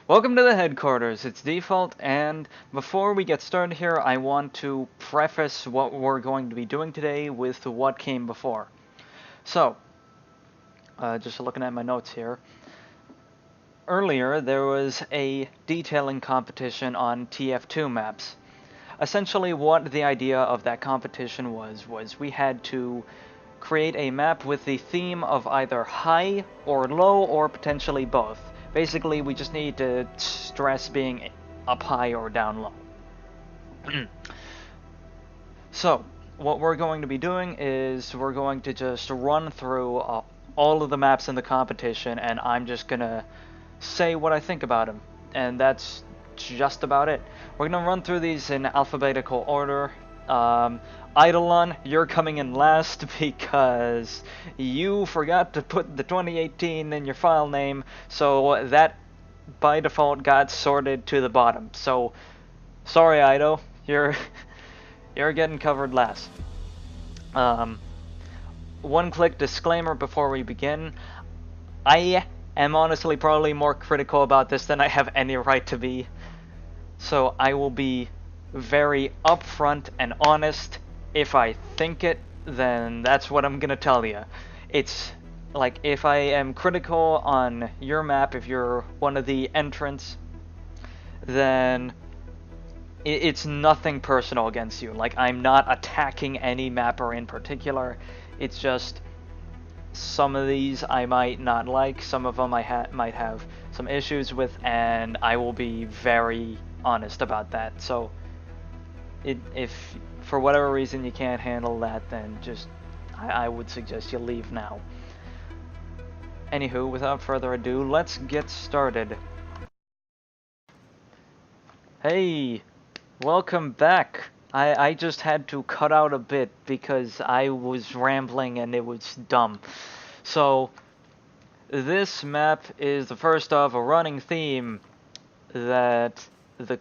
Welcome to the headquarters, it's Default, and before we get started here, I want to preface what we're going to be doing today with what came before. So, just looking at my notes here, earlier there was a detailing competition on TF2 maps. Essentially what the idea of that competition was we had to create a map with the theme of either high or low or potentially both. Basically, we just need to stress being up high or down low. So, what we're going to be doing is we're going to just run through all of the maps in the competition, and I'm just gonna say what I think about them. And that's just about it. We're gonna run through these in alphabetical order. Idolon, you're coming in last because you forgot to put the 2018 in your file name, so that by default got sorted to the bottom. So, sorry Ido, you're getting covered last. One-click disclaimer before we begin. I am honestly probably more critical about this than I have any right to be, so I will be very upfront and honest. If I think it, then that's what I'm gonna tell you. It's like if I am critical on your map, if you're one of the entrants, then it's nothing personal against you. Like, I'm not attacking any mapper in particular. It's just some of these I might not like, some of them I might have some issues with, and I will be very honest about that. So if for whatever reason you can't handle that, then just I would suggest you leave now. Anywho, without further ado, let's get started. Hey, welcome back. I just had to cut out a bit because I was rambling and it was dumb. So, this map is the first of a running theme that that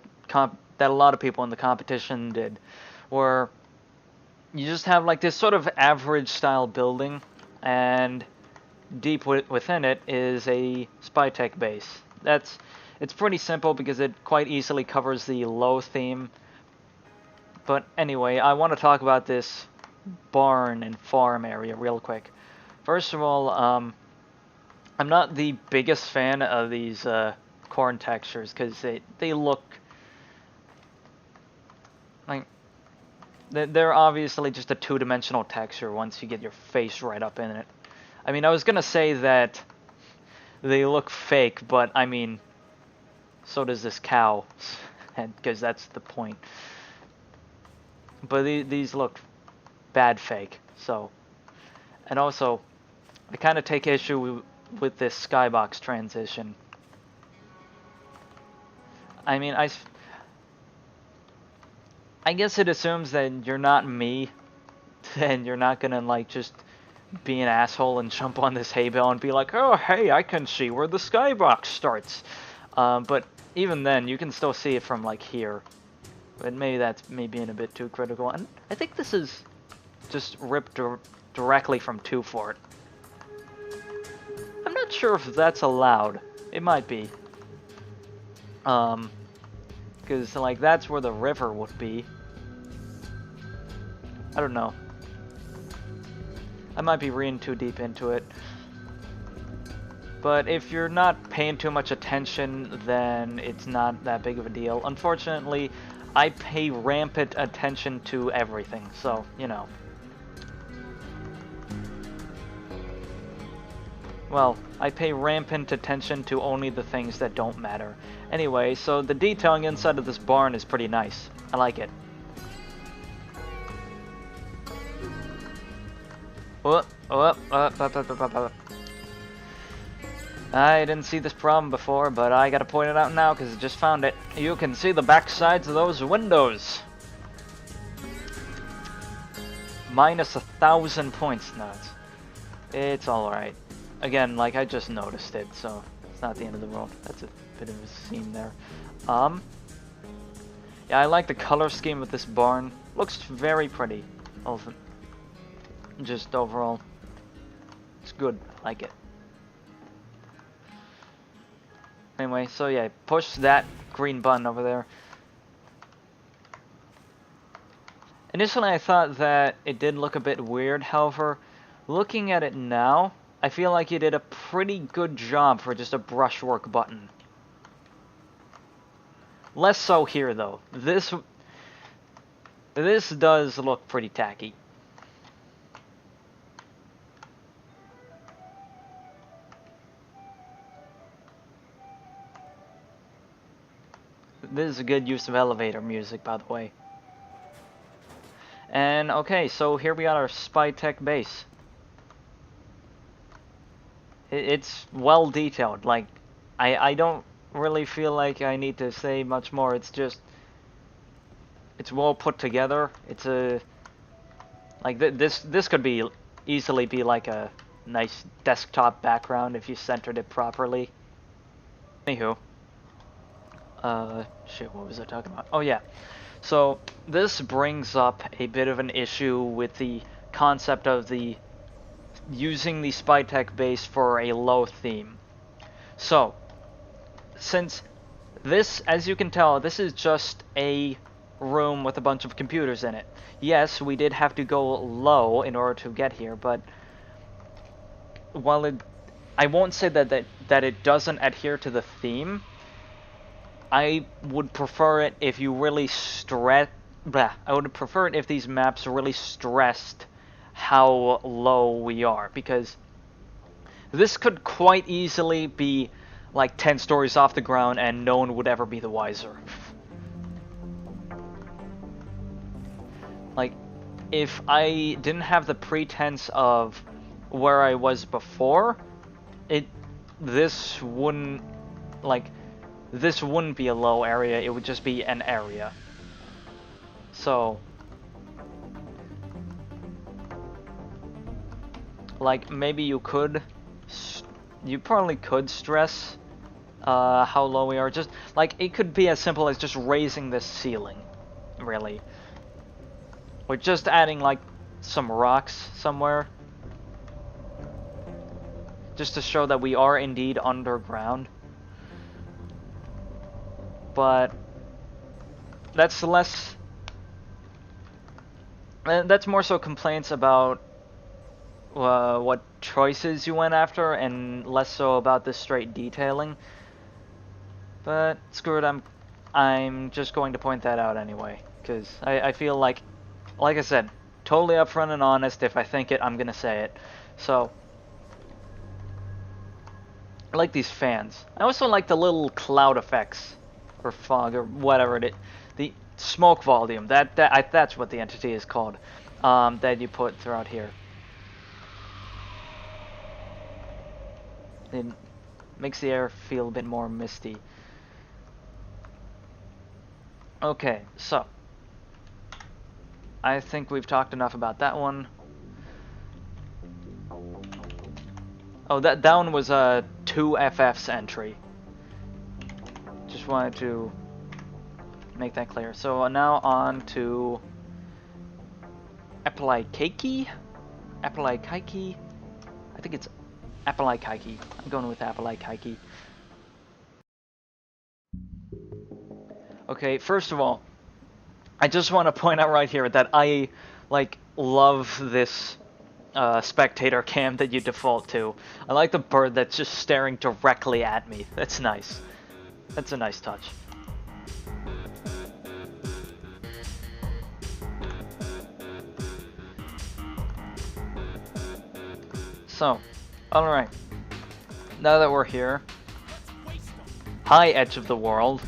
a lot of people in the competition did, where you just have like this sort of average style building, and deep within it is a spy tech base. It's pretty simple because it quite easily covers the low theme. But anyway, I want to talk about this barn and farm area real quick. First of all, I'm not the biggest fan of these corn textures because they look like they're obviously just a two-dimensional texture once you get your face right up in it. I mean, I was gonna say that they look fake, but I mean, so does this cow, because that's the point. But these look bad fake, so. And also, I kind of take issue with this skybox transition. I mean, I guess it assumes that you're not me, and you're not gonna like just be an asshole and jump on this hay bale and be like, oh hey, I can see where the skybox starts. But even then, you can still see it from like here. But maybe that's me being a bit too critical. And I think this is just ripped directly from 2 Fort. I'm not sure if that's allowed. It might be. Because like that's where the river would be. I don't know. I might be reading too deep into it. But if you're not paying too much attention, then it's not that big of a deal. Unfortunately, I pay rampant attention to everything, so, you know. Well, I pay rampant attention to only the things that don't matter. Anyway, so the detailing inside of this barn is pretty nice. I like it. I didn't see this problem before, but I gotta point it out now because I just found it. You can see the back sides of those windows. Minus 1,000 points. No, it's alright. Again, like, I just noticed it, so it's not the end of the world. That's a bit of a scene there. Yeah, I like the color scheme of this barn. Looks very pretty. Just overall, it's good. I like it. Anyway, so yeah, push that green button over there. Initially I thought that it did look a bit weird, however, looking at it now, I feel like you did a pretty good job for just a brushwork button. Less so here though. This does look pretty tacky. This is a good use of elevator music, by the way. And okay, so here we got our spy tech base. It's well detailed. Like, I don't really feel like I need to say much more. It's just, it's well put together. It's a, like this could be easily be like a nice desktop background if you centered it properly. Anywho. Shit, what was I talking about? Oh yeah. So, this brings up a bit of an issue with the concept of using the spy tech base for a low theme. So, since this, as you can tell, this is just a room with a bunch of computers in it. Yes, we did have to go low in order to get here, but while I won't say that it doesn't adhere to the theme, I would prefer it if you really I would prefer it if these maps really stressed how low we are, because this could quite easily be like 10 stories off the ground and no one would ever be the wiser. Like, if I didn't have the pretense of where I was before, this wouldn't be a low area, it would just be an area. So, like, maybe you probably could stress how low we are. Just, like, it could be as simple as just raising this ceiling, really. Or just adding, like, some rocks somewhere. Just to show that we are indeed underground. But that's less. That's more so complaints about what choices you went after, and less so about the straight detailing. But screw it, I'm just going to point that out anyway, because I feel like I said, totally upfront and honest. If I think it, I'm gonna say it. So. I like these fans. I also like the little cloud effects. Or fog, or whatever it is. The smoke volume, that's what the entity is called, that you put throughout here. It makes the air feel a bit more misty. Okay, so I think we've talked enough about that one. Oh, that one was a 2FF's entry. Just wanted to make that clear. So now on to aapelikaeki. Aapelikaeki. I think it's aapelikaeki. I'm going with aapelikaeki. Okay, first of all, I just want to point out right here that I love this spectator cam that you default to. I like the bird that's just staring directly at me. That's nice. That's a nice touch. So, alright. Now that we're here. Hi, Edge of the World.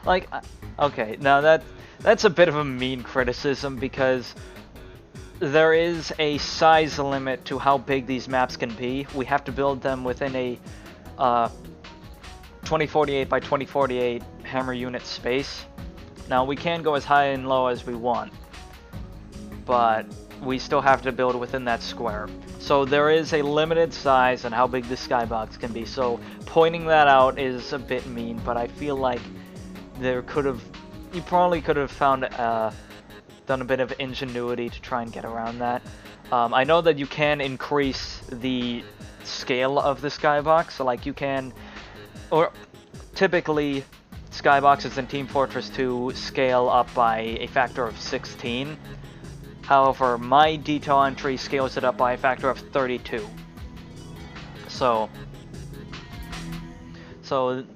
Like, okay, now that's a bit of a mean criticism, because there is a size limit to how big these maps can be. We have to build them within a 2048 by 2048 hammer unit space. Now we can go as high and low as we want, but we still have to build within that square. So there is a limited size on how big the skybox can be. So pointing that out is a bit mean, but I feel like you probably could have found done a bit of ingenuity to try and get around that. I know that you can increase the scale of the skybox, so like you can or typically, skyboxes in Team Fortress 2 scale up by a factor of 16. However, my detail entry scales it up by a factor of 32. So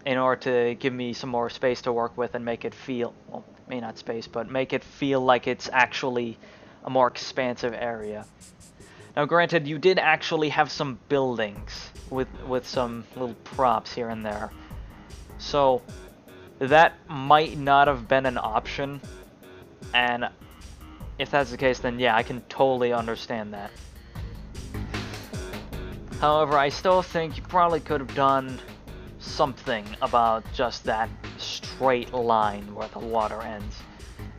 in order to give me some more space to work with and make it feel, well, maybe not space, but make it feel like it's actually a more expansive area. Now granted, you did actually have some buildings with some little props here and there. So that might not have been an option, and if that's the case, then yeah, I can totally understand that. However, I still think you probably could have done something about just that straight line where the water ends.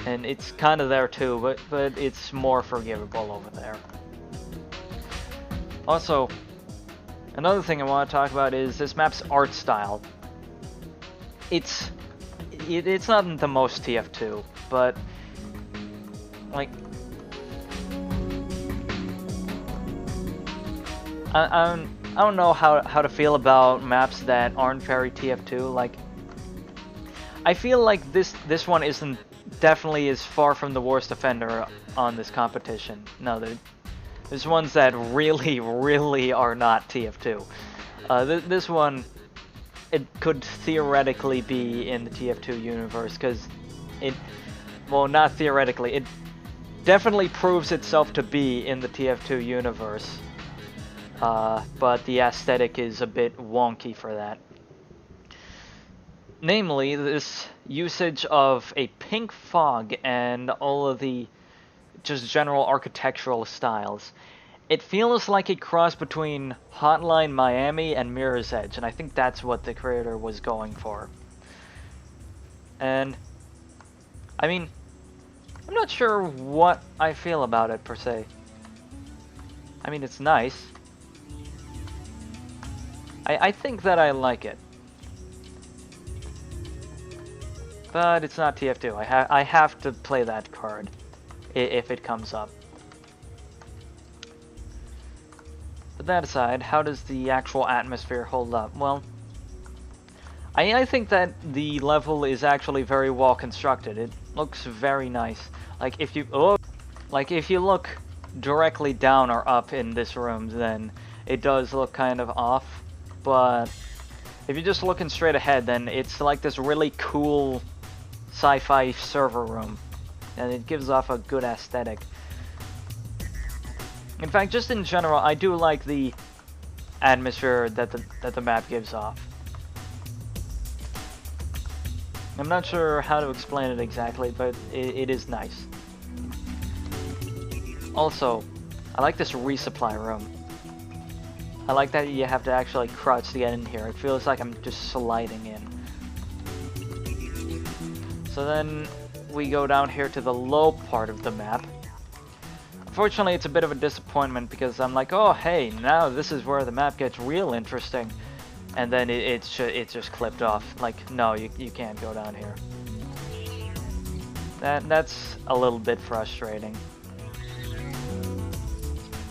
And it's kind of there too, but it's more forgivable over there. Also, another thing I want to talk about is this map's art style. It's not the most TF2, but like I don't know how to feel about maps that aren't very TF2. Like, I feel like this one isn't definitely is far from the worst offender on this competition. No, there's ones that really, really are not TF2. This one, it could theoretically be in the TF2 universe, because well, not theoretically, it definitely proves itself to be in the TF2 universe. But the aesthetic is a bit wonky for that. Namely, this usage of a pink fog and all of the just general architectural styles. It feels like a cross between Hotline Miami and Mirror's Edge, and I think that's what the creator was going for. And, I mean, I'm not sure what I feel about it, per se. I mean, it's nice. I think that I like it. But it's not TF2. I have to play that card if it comes up. But that aside, how does the actual atmosphere hold up? Well, I think that the level is actually very well constructed. It looks very nice. Like if you look directly down or up in this room, then it does look kind of off. But if you're just looking straight ahead, then it's like this really cool sci-fi server room, and it gives off a good aesthetic. In fact, just in general, I do like the atmosphere that the map gives off. I'm not sure how to explain it exactly, but it is nice. Also, I like this resupply room. I like that you have to actually crouch to get in here. It feels like I'm just sliding in. So then we go down here to the low part of the map. Unfortunately, it's a bit of a disappointment because I'm like, oh hey, now this is where the map gets real interesting. And then it's just clipped off. Like, no, you can't go down here. That's a little bit frustrating.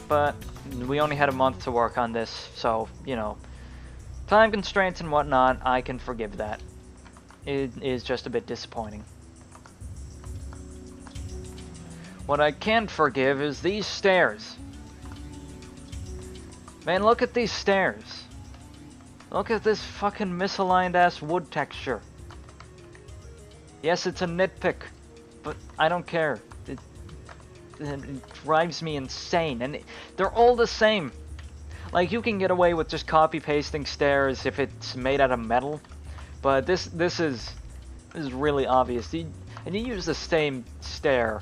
But we only had a month to work on this, so, you know, time constraints and whatnot, I can forgive that. It is just a bit disappointing. What I can't forgive is these stairs. Man, look at these stairs. Look at this fucking misaligned ass wood texture. Yes, it's a nitpick, but I don't care. It drives me insane, and they're all the same. Like, you can get away with just copy pasting stairs if it's made out of metal, but this is really obvious. And you use the same stair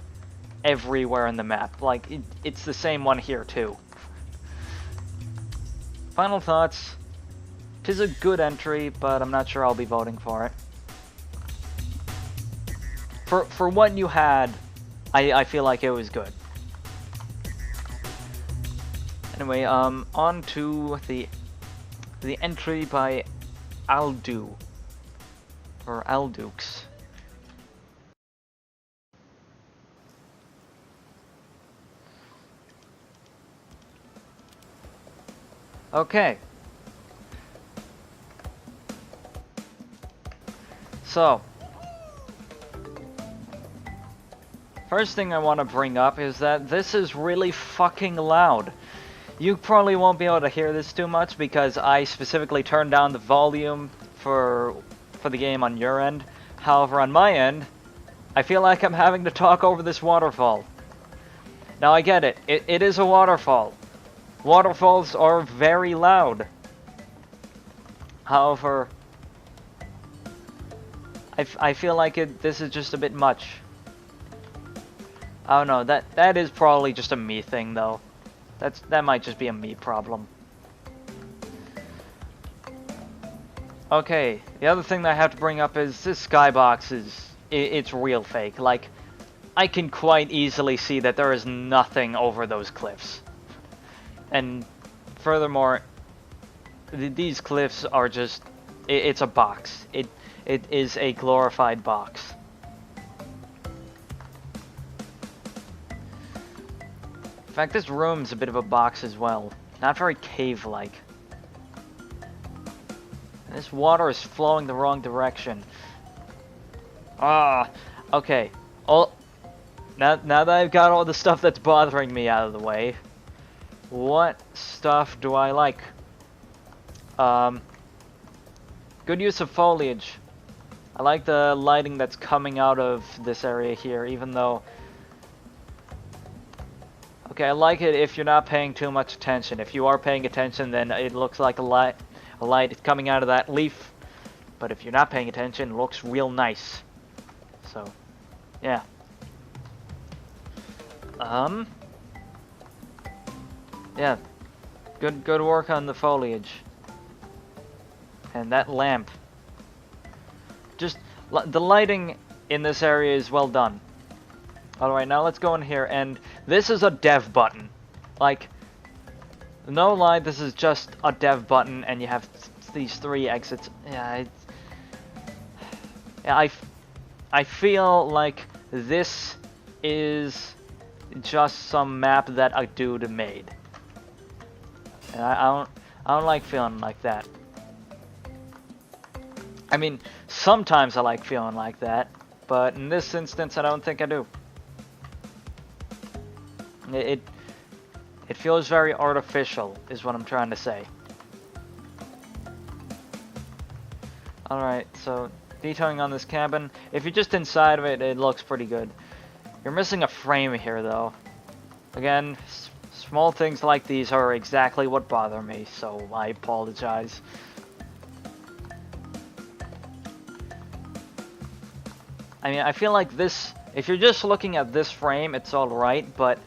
everywhere in the map. Like, it's the same one here too. Final thoughts. 'Tis a good entry, but I'm not sure I'll be voting for it. For what you had, I feel like it was good. Anyway, on to the entry by aldoux, or aldoux. Okay. So, first thing I want to bring up is that this is really fucking loud. You probably won't be able to hear this too much because I specifically turned down the volume for the game on your end. However, on my end, I feel like I'm having to talk over this waterfall. Now I get it. It is a waterfall. Waterfalls are very loud. However, I feel like this is just a bit much. I don't know. That is probably just a me thing though. That might just be a me problem. Okay, the other thing that I have to bring up is this skybox it's real fake. Like, I can quite easily see that there is nothing over those cliffs. And furthermore, these cliffs are just, it's a box. It is a glorified box. In fact, this room's a bit of a box as well. Not very cave-like. And this water is flowing the wrong direction. Ah, okay. Now that I've got all the stuff that's bothering me out of the way, what stuff do I like? Good use of foliage. I like the lighting that's coming out of this area here, even though... Okay, I like it if you're not paying too much attention. If you are paying attention, then it looks like a light is coming out of that leaf. But if you're not paying attention, it looks real nice. So, yeah. Yeah. Good work on the foliage. And that lamp. Just, the lighting in this area is well done. Alright, now let's go in here, and this is a dev button. Like, no lie, this is just a dev button, and you have these 3 exits. Yeah, I feel like this is just some map that a dude made. And I don't like feeling like that. I mean, sometimes I like feeling like that, but in this instance, I don't think I do. It feels very artificial, is what I'm trying to say. Alright, so detailing on this cabin. If you're just inside of it, it looks pretty good. You're missing a frame here, though. Again, small things like these are exactly what bother me, so I apologize. I mean, I feel like this, if you're just looking at this frame, it's alright, but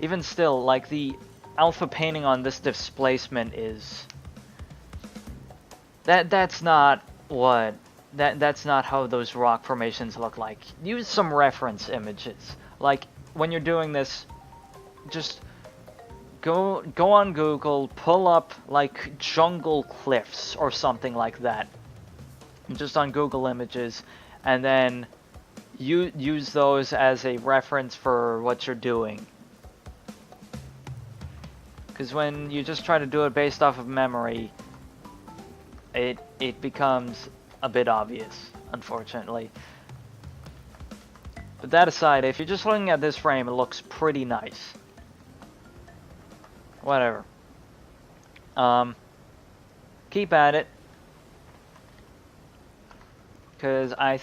even still, like, the alpha painting on this displacement is... That's not what... That's not how those rock formations look like. Use some reference images. Like, when you're doing this, just go on Google, pull up, like, jungle cliffs or something like that. Just on Google Images, and then use those as a reference for what you're doing. Because when you just try to do it based off of memory, it becomes a bit obvious, unfortunately. But that aside, if you're just looking at this frame, it looks pretty nice. Whatever. Keep at it. Because I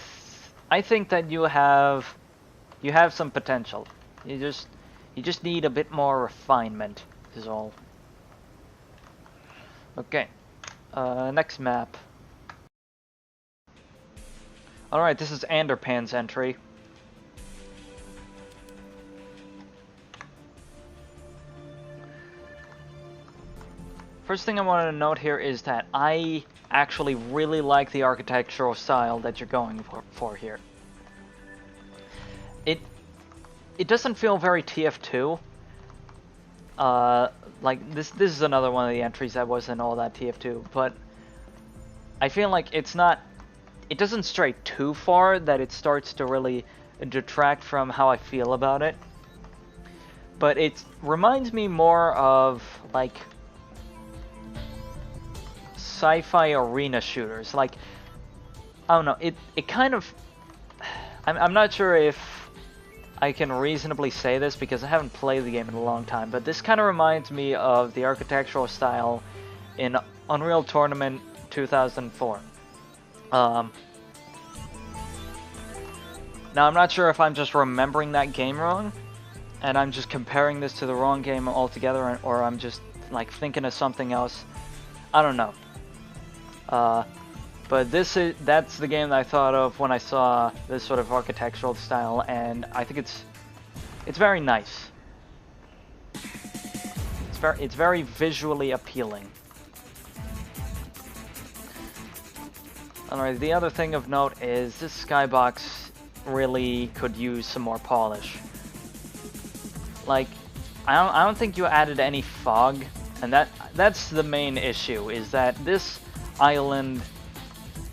think that you have some potential. You just need a bit more refinement, is all. Okay. Next map. Alright, this is Anderpan's entry. First thing I wanted to note here is that I actually really like the architectural style that you're going for here. It doesn't feel very TF2. Like this is another one of the entries that wasn't all that TF2, but I feel like it doesn't stray too far that it starts to really detract from how I feel about it. But it reminds me more of like sci-fi arena shooters. Like I don't know, it kind of, I'm not sure if I can reasonably say this because I haven't played the game in a long time, but this kind of reminds me of the architectural style in Unreal Tournament 2004. Now I'm not sure if I'm just remembering that game wrong, and I'm just comparing this to the wrong game altogether, or I'm just like thinking of something else. I don't know. But that's the game that I thought of when I saw this sort of architectural style, and I think it's very nice. It's very visually appealing. Alright, the other thing of note is this skybox really could use some more polish. Like, I don't think you added any fog, and that's the main issue, is that this island,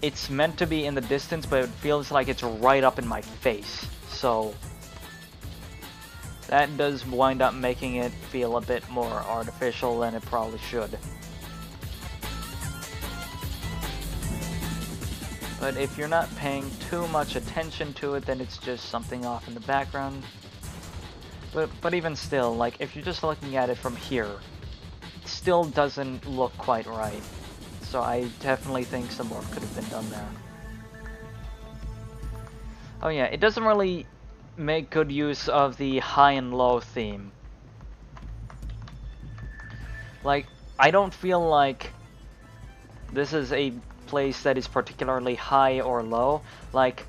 it's meant to be in the distance, but it feels like it's right up in my face. So that does wind up making it feel a bit more artificial than it probably should. But if you're not paying too much attention to it, then it's just something off in the background. But even still, like, if you're just looking at it from here, it still doesn't look quite right. So I definitely think some work could have been done there. Oh yeah, it doesn't really make good use of the high and low theme. Like, I don't feel like this is a place that is particularly high or low. Like,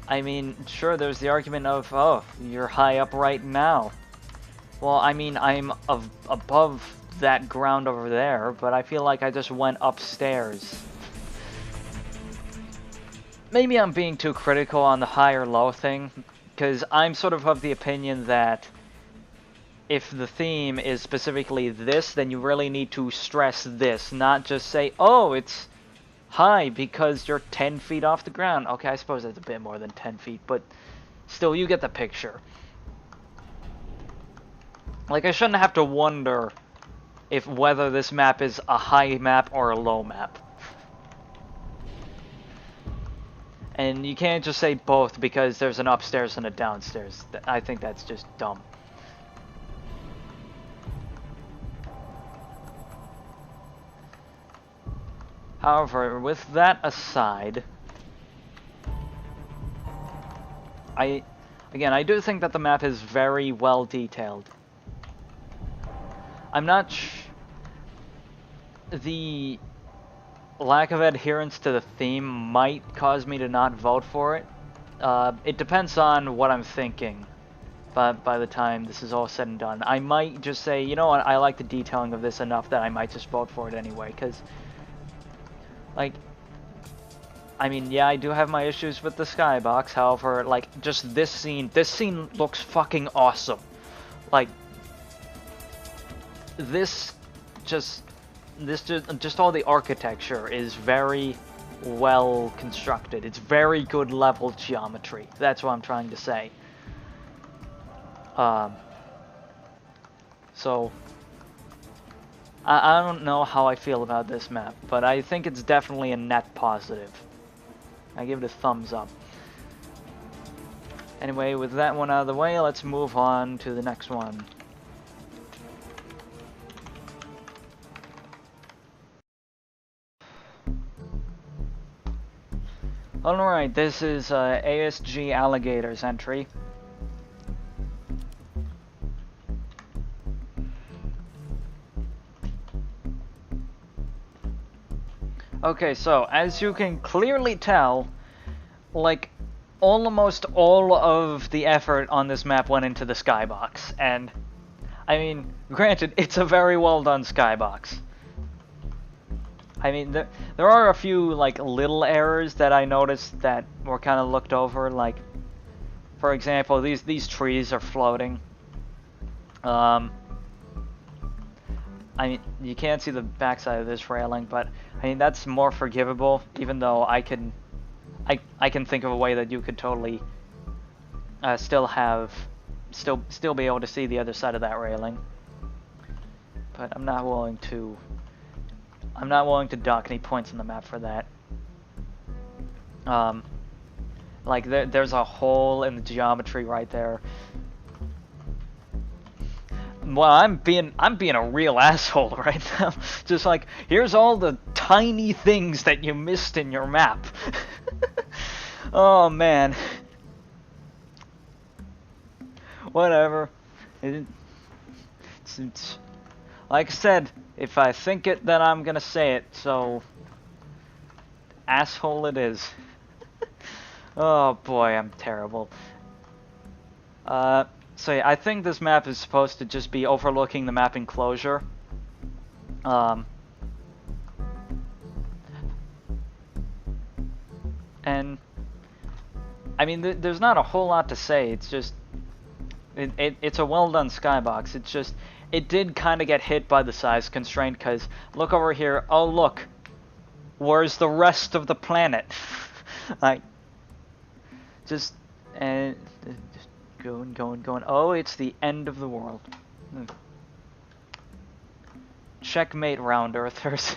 I mean, sure, there's the argument of, oh, you're high up right now. Well, I mean, I'm above that ground over there, but I feel like I just went upstairs. Maybe I'm being too critical on the high or low thing, because I'm sort of the opinion that if the theme is specifically this, then you really need to stress this, not just say, oh, it's high because you're 10 feet off the ground. Okay, I suppose that's a bit more than 10 feet, but still, you get the picture. Like, I shouldn't have to wonder if whether this map is a high map or a low map. And you can't just say both because there's an upstairs and a downstairs. I think that's just dumb. However, with that aside, I do think that the map is very well detailed. I'm not the lack of adherence to the theme might cause me to not vote for it. It depends on what I'm thinking. But by the time this is all said and done, I might just say, you know what, I like the detailing of this enough that I might just vote for it anyway, because, like, I mean, yeah, I do have my issues with the skybox, however, like, just this scene looks fucking awesome. Like, just all the architecture is very well constructed. It's very good level geometry. That's what I'm trying to say. So I don't know how I feel about this map, but I think it's definitely a net positive. I give it a thumbs up. Anyway, with that one out of the way, let's move on to the next one. Alright, this is ASG Alligator's entry. Okay, so as you can clearly tell, like, almost all of the effort on this map went into the skybox, and I mean, granted, it's a very well done skybox. I mean, there are a few, like, little errors that I noticed that were kind of looked over, like, for example, these trees are floating. I mean, you can't see the backside of this railing, but I mean, that's more forgivable, even though I can think of a way that you could totally still be able to see the other side of that railing. But I'm not willing to dock any points on the map for that. Like there's a hole in the geometry right there. Well, I'm being a real asshole right now. Just like, here's all the tiny things that you missed in your map. Oh man. Whatever. It's like I said, if I think it, then I'm gonna say it. So, asshole it is. Oh boy, I'm terrible. So yeah, I think this map is supposed to just be overlooking the map enclosure. And I mean, there's not a whole lot to say. It's just, it's a well done skybox. It's just, it did kind of get hit by the size constraint, because look over here. Oh look, where's the rest of the planet? Like, just going. Oh, it's the end of the world. Checkmate, round earthers.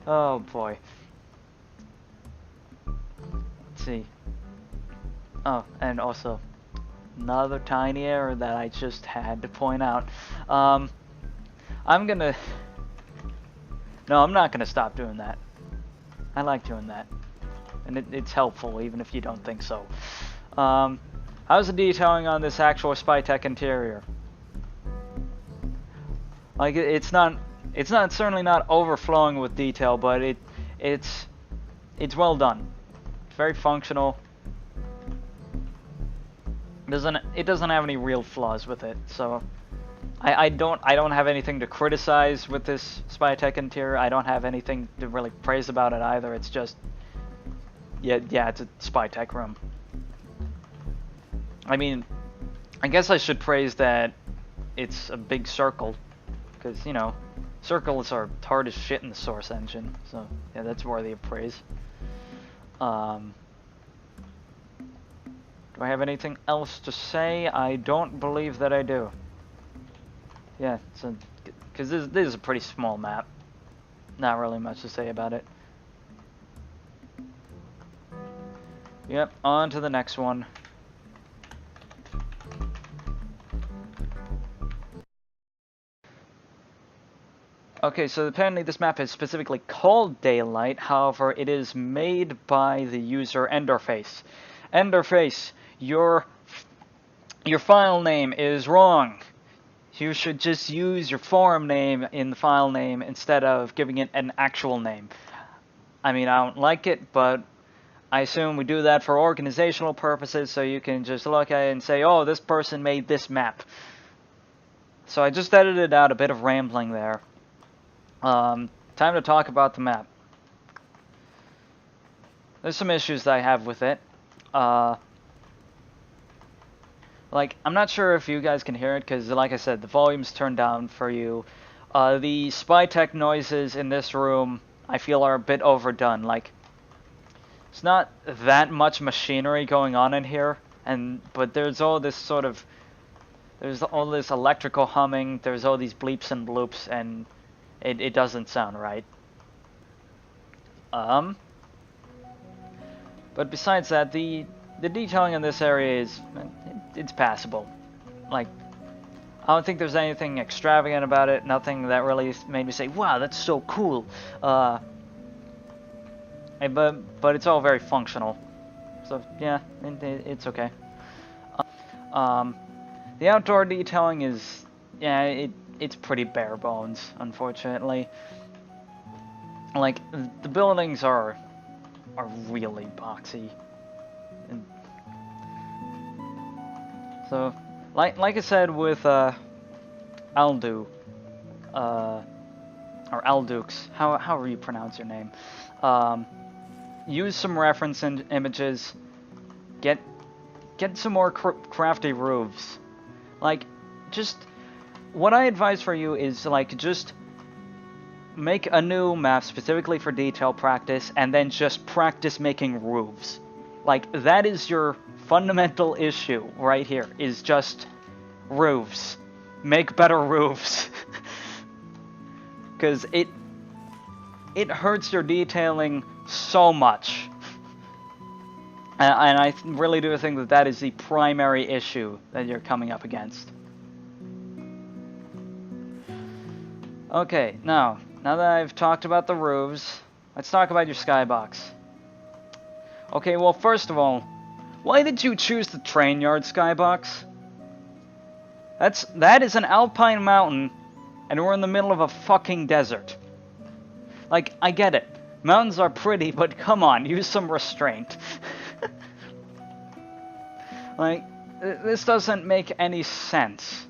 Oh boy. Let's see. Oh, and also another tiny error that I just had to point out. I'm gonna... No, I'm not gonna stop doing that. I like doing that. And it's helpful, even if you don't think so. How's the detailing on this actual Spytek interior? Like, it's certainly not overflowing with detail, but it's well done. It's very functional. It doesn't have any real flaws with it, so I don't have anything to criticize with this Spytek interior. I don't have anything to really praise about it either. It's just, yeah, it's a Spytek room. I mean, I guess I should praise that it's a big circle, because, you know, circles are hard as shit in the Source engine, so yeah, that's worthy of praise. Do I have anything else to say? I don't believe that I do. Yeah, so, because this is a pretty small map. Not really much to say about it. Yep, on to the next one. Okay, so apparently this map is specifically called Daylight, however, it is made by the user enderface. Enderface, your file name is wrong. You should just use your forum name in the file name instead of giving it an actual name. I mean, I don't like it, but I assume we do that for organizational purposes, so you can just look at it and say, oh, this person made this map. So I just edited out a bit of rambling there. Time to talk about the map. There's some issues that I have with it. Like, I'm not sure if you guys can hear it, because like I said, the volume's turned down for you. The Spytek noises in this room, I feel, are a bit overdone. Like, it's not that much machinery going on in here, but there's all this sort of, there's all this electrical humming, there's all these bleeps and bloops, and it doesn't sound right. But besides that, the detailing in this area is, it's passable. Like, I don't think there's anything extravagant about it, nothing that really made me say, wow, that's so cool. But it's all very functional. So, yeah, it's okay. The outdoor detailing is, yeah, it's pretty bare bones, unfortunately. Like, the buildings are really boxy. And so, like I said with aldoux, or aldoux, however you pronounce your name, use some reference images, get some more crafty roofs. Like, just, what I advise for you is, like, just make a new map specifically for detail practice, and then just practice making roofs. Like, that is your fundamental issue right here, is just roofs. Make better roofs. Because it hurts your detailing so much. And I really do think that that is the primary issue that you're coming up against. Okay, now that I've talked about the roofs, let's talk about your skybox. Okay, well, first of all, why did you choose the train yard skybox? That is an alpine mountain, and we're in the middle of a fucking desert. Like, I get it. Mountains are pretty, but come on, use some restraint. Like, this doesn't make any sense.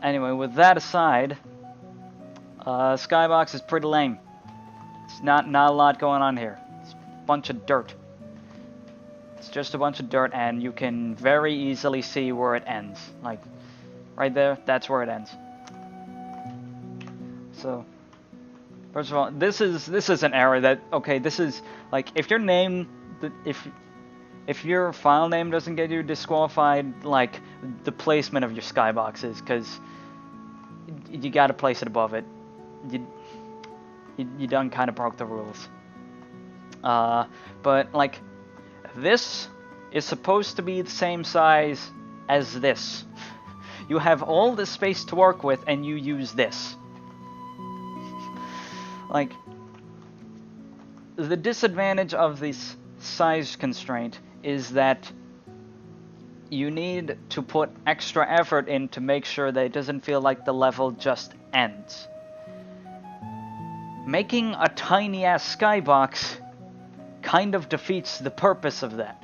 Anyway, with that aside, skybox is pretty lame. It's not a lot going on here. It's a bunch of dirt. It's just a bunch of dirt, and you can very easily see where it ends. Like, right there, that's where it ends. So, first of all, this is an error that, okay, this is, like, if your name, if your file name doesn't get you disqualified, like, the placement of your skybox is, because you gotta place it above it. You done kind of broke the rules. But, like, this is supposed to be the same size as this. You have all this space to work with, and you use this. Like, the disadvantage of this size constraint is that you need to put extra effort in to make sure that it doesn't feel like the level just ends. Making a tiny-ass skybox kind of defeats the purpose of that.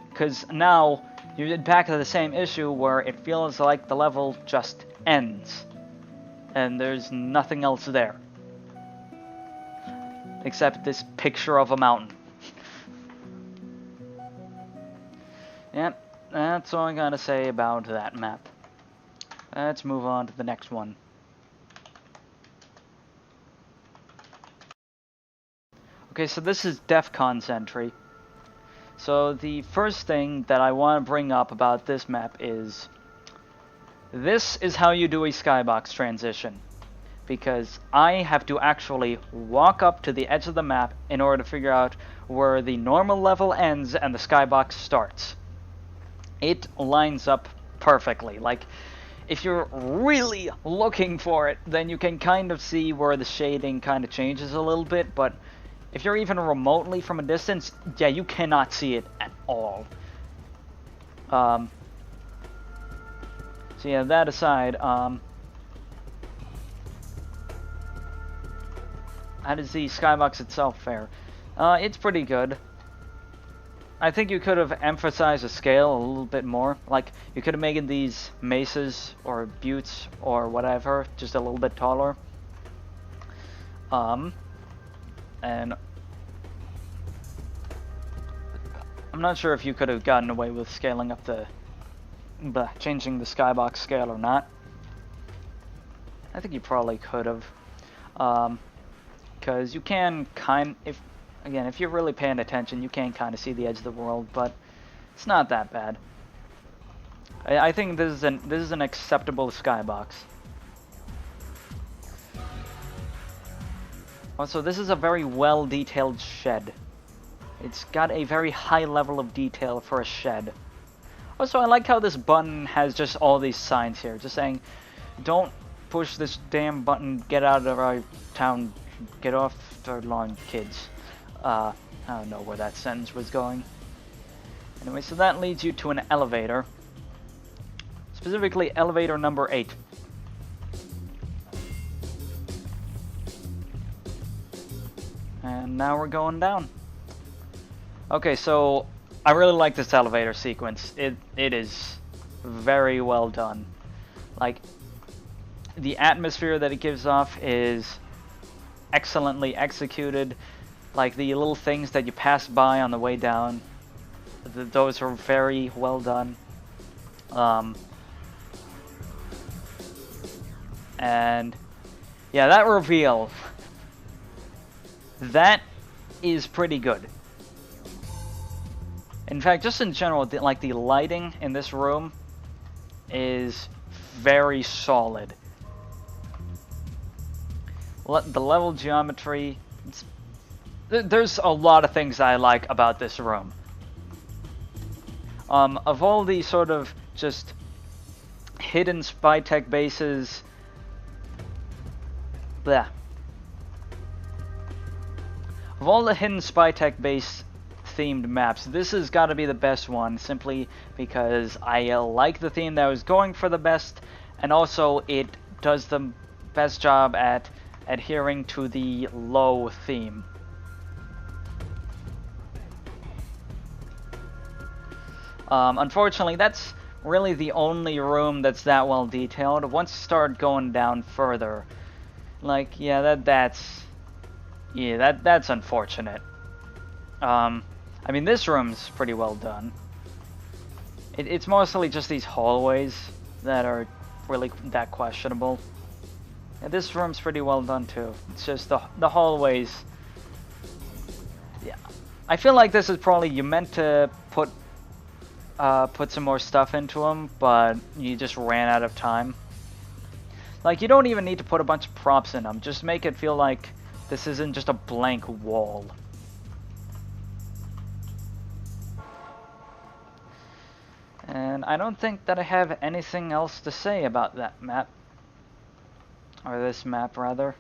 Because now you're back to the same issue where it feels like the level just ends. And there's nothing else there. Except this picture of a mountain. Yep, that's all I gotta say about that map. Let's move on to the next one. Okay, so this is defcon sentry. So the first thing that I want to bring up about this map is this is how you do a skybox transition. Because I have to actually walk up to the edge of the map in order to figure out where the normal level ends and the skybox starts. It lines up perfectly. Like, if you're really looking for it, then you can kind of see where the shading kind of changes a little bit, but if you're even remotely from a distance, yeah, you cannot see it at all. So yeah, that aside, how does the skybox itself fare? It's pretty good. I think you could have emphasized the scale a little bit more. Like, you could have made these mesas or buttes or whatever just a little bit taller. And I'm not sure if you could have gotten away with scaling up changing the skybox scale or not. I think you probably could have. Because you can if you're really paying attention, you can kind of see the edge of the world, but it's not that bad. I think this is an acceptable skybox. Also, this is a very well-detailed shed. It's got a very high level of detail for a shed. Also, I like how this button has just all these signs here, just saying, don't push this damn button, get out of our town, get off our lawn, kids. I don't know where that sentence was going. Anyway, so that leads you to an elevator. Specifically, elevator number 8. And now we're going down. Okay, so I really like this elevator sequence. It is very well done. Like, the atmosphere that it gives off is excellently executed. Like, the little things that you pass by on the way down, those are very well done. And yeah, that reveal, that is pretty good. In fact, just in general, like, the lighting in this room is very solid. The level geometry, there's a lot of things I like about this room. Of all the sort of just hidden spy tech bases, bleh. Of all the hidden spy tech base themed maps, this has got to be the best one, simply because I like the theme that was going for the best, and also it does the best job at adhering to the low theme. Unfortunately, that's really the only room that's that well detailed. Once you start going down further, like, yeah, that's unfortunate. I mean, this room's pretty well done. It's mostly just these hallways that are really that questionable. Yeah, this room's pretty well done too. It's just the hallways. Yeah, I feel like this is probably, you meant to put some more stuff into them, but you just ran out of time. Like, you don't even need to put a bunch of props in them. Just make it feel like this isn't just a blank wall. And I don't think that I have anything else to say about that map. Or this map, rather.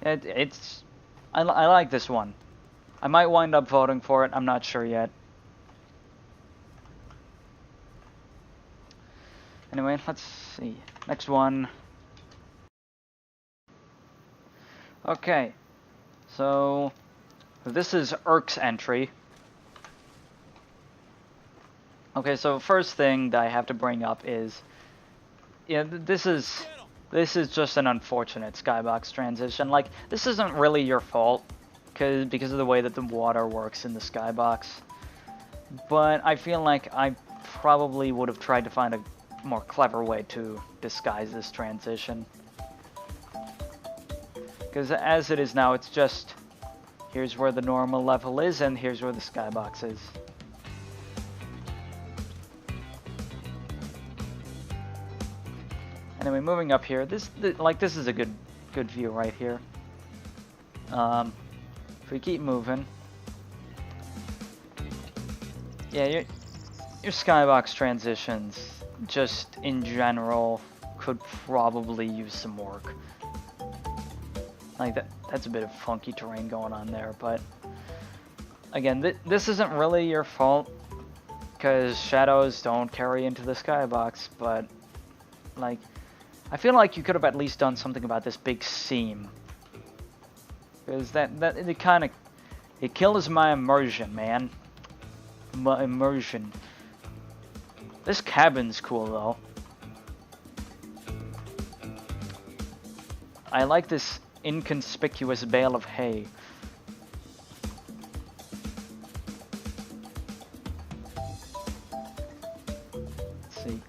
I like this one. I might wind up voting for it, I'm not sure yet. Anyway, let's see. Next one. Okay. So, this is Urk's entry. Okay, so first thing that I have to bring up is, yeah, this is just an unfortunate skybox transition. Like, this isn't really your fault, because of the way that the water works in the skybox. But I feel like I probably would have tried to find a more clever way to disguise this transition. Because as it is now, it's just, here's where the normal level is, and here's where the skybox is. Anyway, moving up here, this is a good view right here. If we keep moving, yeah, your skybox transitions, just in general, could probably use some work. Like, that's a bit of funky terrain going on there, but again, this isn't really your fault, because shadows don't carry into the skybox, but, like, I feel like you could have at least done something about this big seam. Because it kills my immersion, man. My immersion. This cabin's cool, though. I like this inconspicuous bale of hay. Let's see.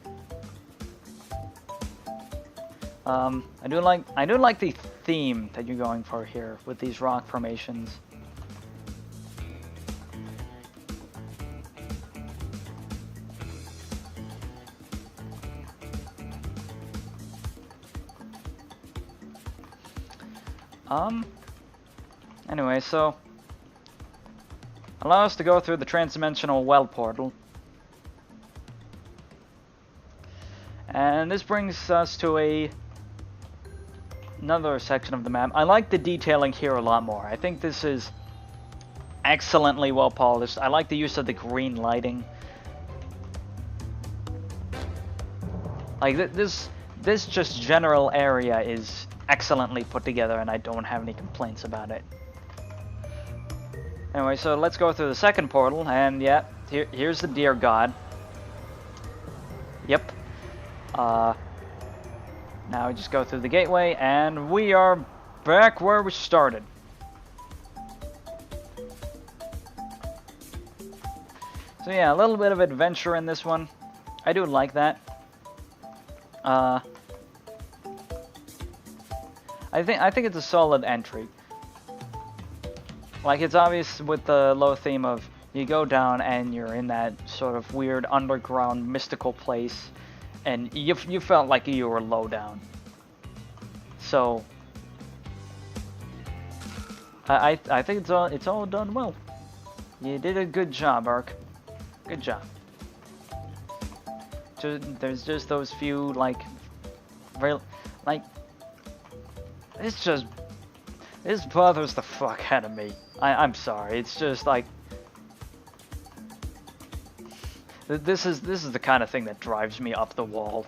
I do like the theme that you're going for here with these rock formations. Anyway, so allow us to go through the transdimensional well portal. And this brings us to another section of the map. I like the detailing here a lot more. I think this is excellently well polished. I like the use of the green lighting. Like, this just general area is excellently put together, and I don't have any complaints about it. Anyway, so let's go through the second portal, and yeah, here's the deer god. Yep. Now we just go through the gateway, and we are back where we started. So yeah, a little bit of adventure in this one. I do like that. I think it's a solid entry. Like, it's obvious with the low theme of you go down and you're in that sort of weird underground mystical place, and you felt like you were low down. So I think it's all done well. You did a good job, Ark. Good job. There's just those few like this bothers the fuck out of me. I'm sorry. It's just like this is the kind of thing that drives me up the wall.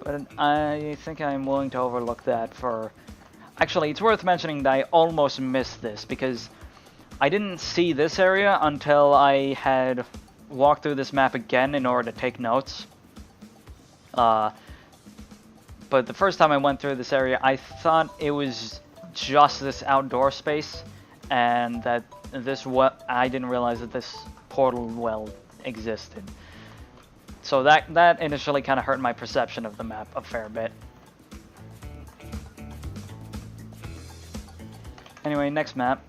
But I think I'm willing to overlook that for... Actually, it's worth mentioning that I almost missed this, because I didn't see this area until I had walked through this map again in order to take notes. But the first time I went through this area, I thought it was just this outdoor space, and that I didn't realize that this portal well existed. So that initially kind of hurt my perception of the map a fair bit. Anyway, next map.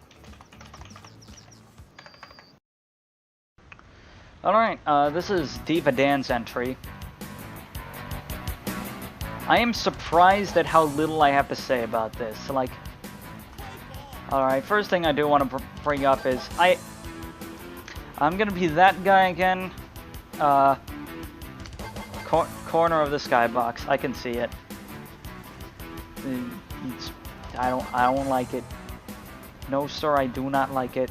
Alright, this is Diva Dan's entry. I am surprised at how little I have to say about this. Like, alright, first thing I do want to bring up is I'm gonna be that guy again. Corner of the skybox. I can see it. I don't like it. No, sir, I do not like it.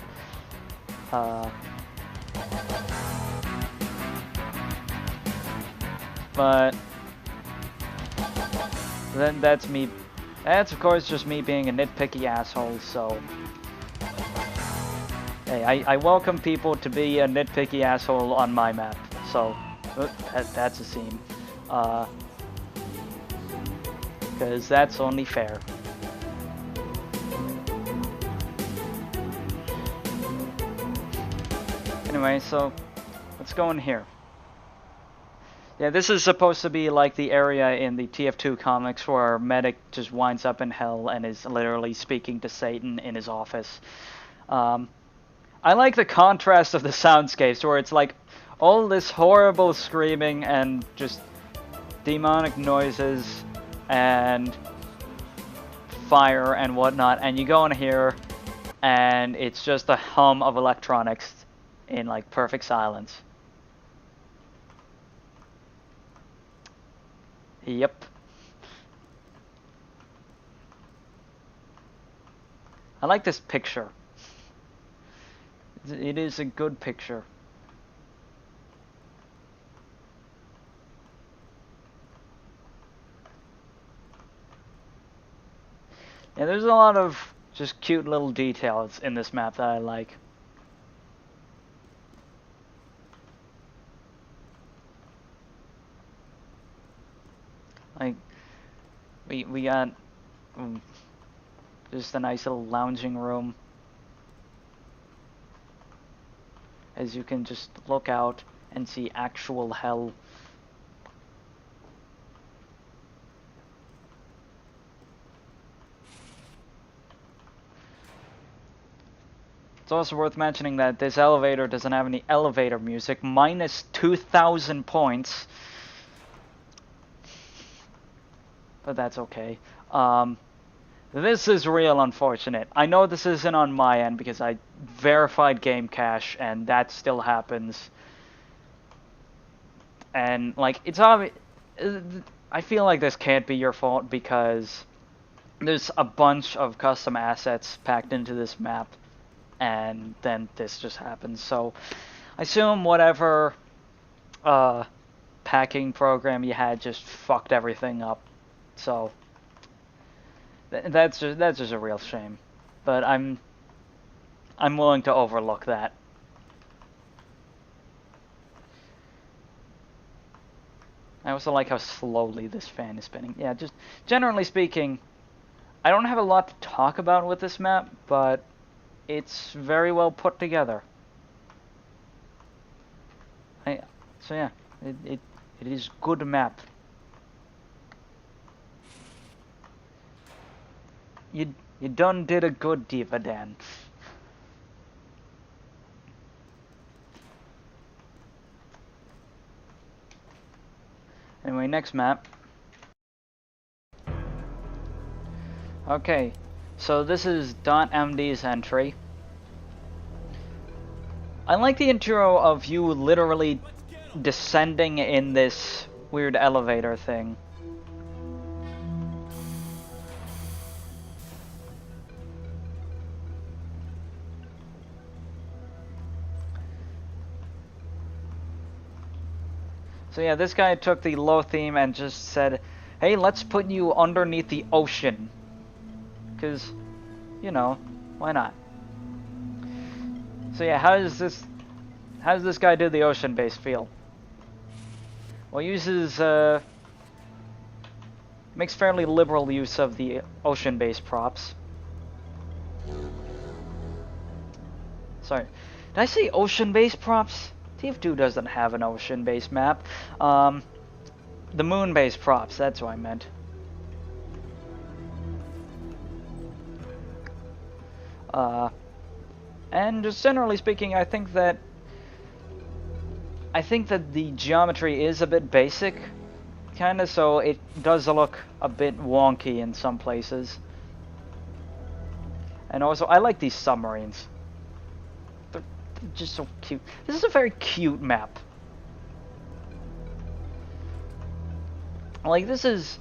But then that's me. That's of course just me being a nitpicky asshole. So hey, I welcome people to be a nitpicky asshole on my map. So. That's a scene. Because that's only fair. Anyway, so let's go in here. Yeah, this is supposed to be like the area in the TF2 comics where Medic just winds up in hell and is literally speaking to Satan in his office. I like the contrast of the soundscapes where it's like all this horrible screaming and just demonic noises and fire and whatnot, and you go in here and it's just a hum of electronics in like perfect silence. Yep. I like this picture. It is a good picture. Yeah, there's a lot of just cute little details in this map that I like. Like, we got just a nice little lounging room. As you can just look out and see actual hell. It's also worth mentioning that this elevator doesn't have any elevator music, minus 2,000 points. But that's okay. This is real unfortunate. I know this isn't on my end because I verified game cache and that still happens. And like, it's obvious. I feel like this can't be your fault because there's a bunch of custom assets packed into this map. And then this just happens. So I assume whatever packing program you had just fucked everything up. So that's just a real shame. But I'm willing to overlook that. I also like how slowly this fan is spinning. Yeah, just generally speaking, I don't have a lot to talk about with this map, but it's very well put together. So yeah, it is good map. You done did a good, Diva Dan. Anyway, next map. Okay, so this is dotmd's entry. I like the intro of you literally descending in this weird elevator thing. So yeah, this guy took the low theme and just said, hey, let's put you underneath the ocean. Because, you know, why not? So yeah, how does this guy do the ocean base feel? Well, he uses, makes fairly liberal use of the ocean base props. Sorry, did I say ocean base props? TF2 doesn't have an ocean base map. The moon base props, that's what I meant. And just generally speaking, I think that the geometry is a bit basic, kinda, so it does look a bit wonky in some places. And also, I like these submarines. They're just so cute. This is a very cute map. Like, this is...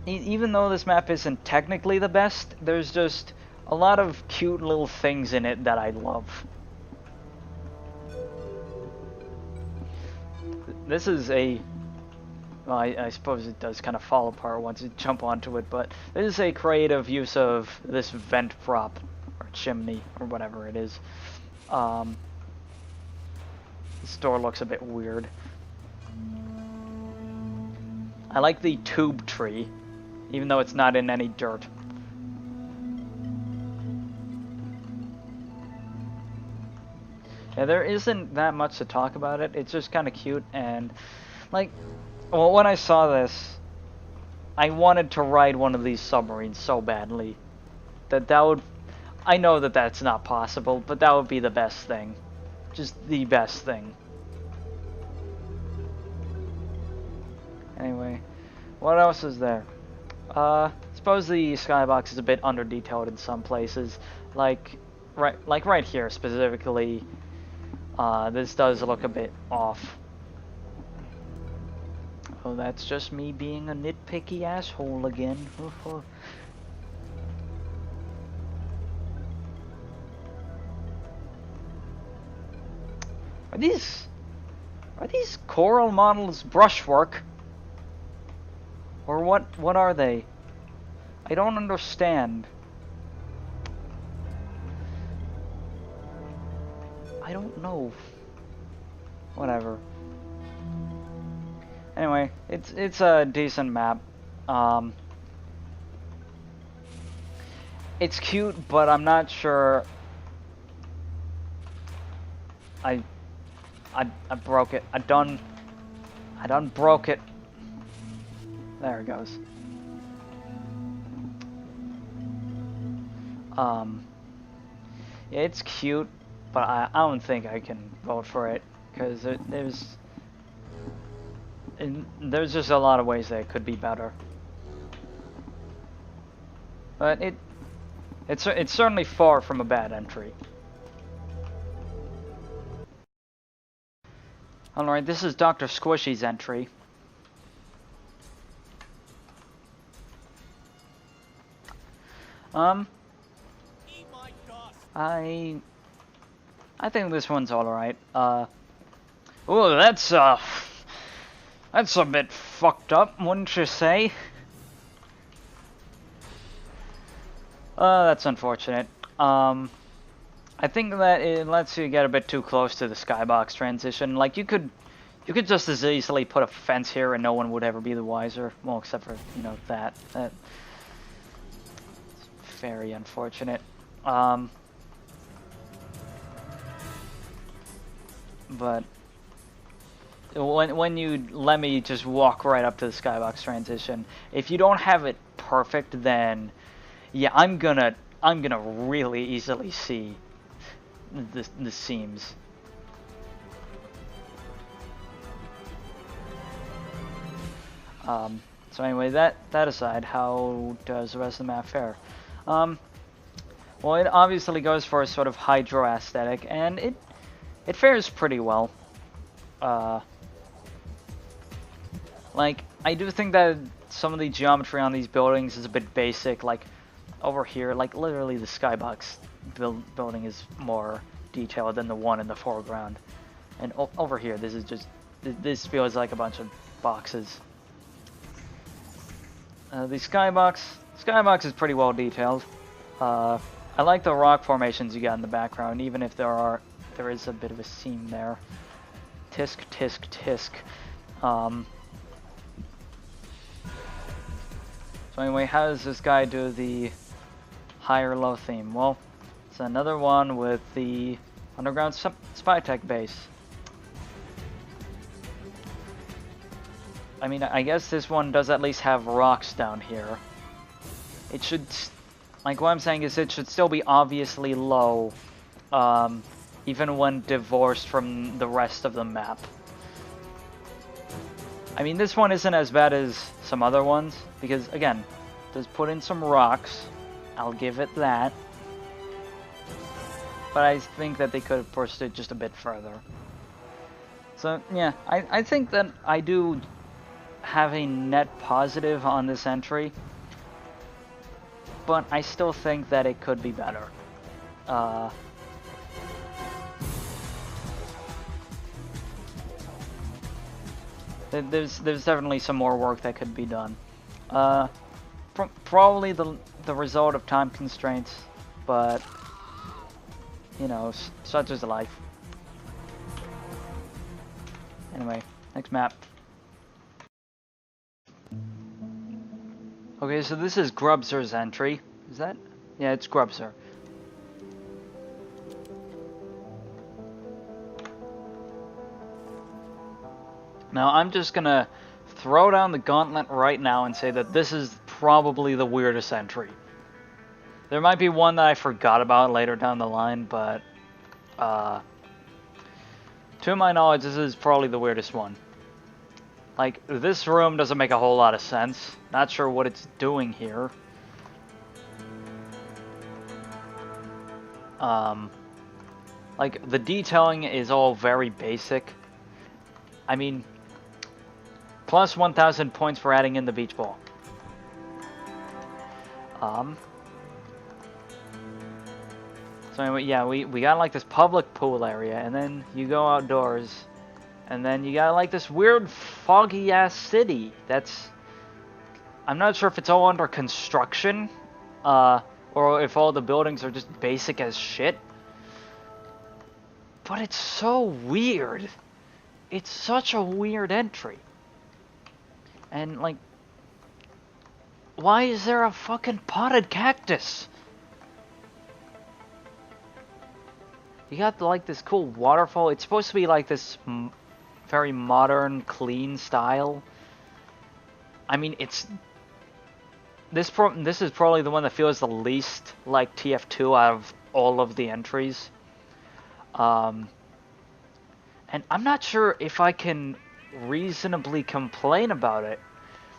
Even though this map isn't technically the best, there's just a lot of cute little things in it that I love. This is a... Well, I suppose it does kind of fall apart once you jump onto it, but this is a creative use of this vent prop, or chimney, or whatever it is. This door looks a bit weird. I like the tube tree, even though it's not in any dirt. Yeah, there isn't that much to talk about it. It's just kind of cute, and like, well, when I saw this, I wanted to ride one of these submarines so badly that would, I know that that's not possible, but that would be the best thing. Just the best thing. Anyway, what else is there? Suppose the skybox is a bit under-detailed in some places, like right here specifically. This does look a bit off. Oh, that's just me being a nitpicky asshole again. Are these coral models brushwork? Or what are they? I don't understand. I don't know. Whatever. Anyway, it's a decent map. It's cute, but I'm not sure. I broke it. I done broke it. There it goes. Yeah, it's cute, but I don't think I can vote for it because there's just a lot of ways that it could be better. But it's certainly far from a bad entry. Alright, this is DrSquishy's entry. I think this one's alright. Oh, that's a bit fucked up, wouldn't you say? That's unfortunate. I think that it lets you get a bit too close to the skybox transition. Like, you could just as easily put a fence here and no one would ever be the wiser. Well, except for, you know, that's very unfortunate. But when you let me just walk right up to the skybox transition, if you don't have it perfect, then yeah, I'm gonna really easily see the seams. So anyway, that aside, how does the rest of the map fare? Well, it obviously goes for a sort of hydro aesthetic, and it fares pretty well. Like, I do think that some of the geometry on these buildings is a bit basic. Like, over here, like, literally the skybox building is more detailed than the one in the foreground. And over here, this is just, this feels like a bunch of boxes. The skybox is pretty well detailed. I like the rock formations you got in the background, even if there is a bit of a seam there. Tisk, tisk, tisk. So anyway, how does this guy do the high or low theme? Well, it's another one with the underground spy tech base. I mean, I guess this one does at least have rocks down here. It should, like what I'm saying is it should still be obviously low, even when divorced from the rest of the map. I mean, this one isn't as bad as some other ones, because again, just put in some rocks, I'll give it that. But I think that they could have pushed it just a bit further. So yeah, I think that I do have a net positive on this entry, but I still think that it could be better. There's definitely some more work that could be done. Probably the result of time constraints, but you know, such is life. Anyway, next map. Okay, so this is Grubzer's entry. Is that? Yeah, it's Grubzer. Now, I'm just gonna throw down the gauntlet right now and say that this is probably the weirdest entry. There might be one that I forgot about later down the line, but to my knowledge, this is probably the weirdest one. Like, this room doesn't make a whole lot of sense. Not sure what it's doing here. Like, the detailing is all very basic. I mean, plus 1,000 points for adding in the beach ball. So anyway, yeah, we got like this public pool area, and then you go outdoors, and then you got like this weird foggy ass city that's, I'm not sure if it's all under construction, or if all the buildings are just basic as shit. But it's so weird. It's such a weird entry. And like, why is there a fucking potted cactus? You got like this cool waterfall. It's supposed to be like this very modern, clean style. I mean, it's this is probably the one that feels the least like TF2 out of all of the entries. And I'm not sure if I can reasonably complain about it.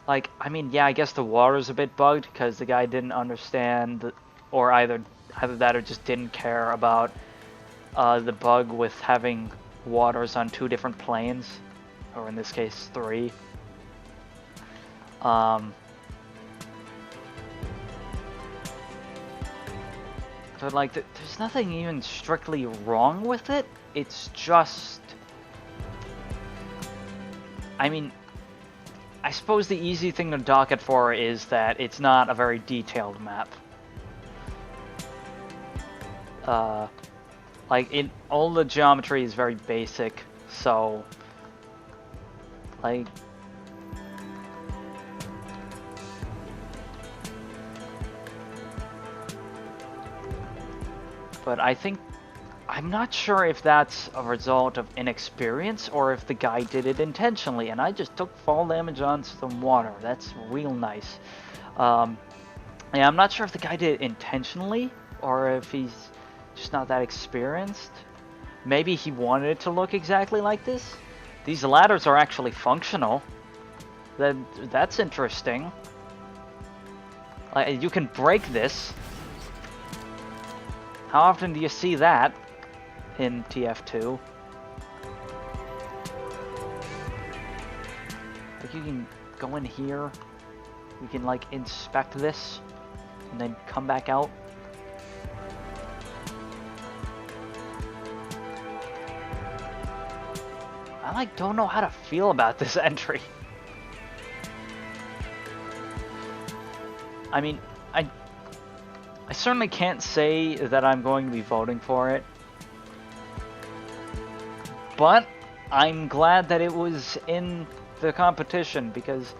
Like, I mean, yeah, I guess the water's a bit bugged because the guy didn't understand, or either that or just didn't care about the bug with having waters on 2 different planes, or in this case 3. But like, there's nothing even strictly wrong with it. It's just, I mean, I suppose the easy thing to dock it for is that it's not a very detailed map. Like, all the geometry is very basic, so, like, but I think, I'm not sure if that's a result of inexperience or if the guy did it intentionally, and I just took fall damage on some water. That's real nice. Yeah, I'm not sure if the guy did it intentionally or if he's just not that experienced. Maybe he wanted it to look exactly like this. These ladders are actually functional. That's interesting. You can break this. How often do you see that in TF2? Like, you can go in here, you can like inspect this, and then come back out. I like don't know how to feel about this entry. I mean, I certainly can't say that I'm going to be voting for it, but I'm glad that it was in the competition because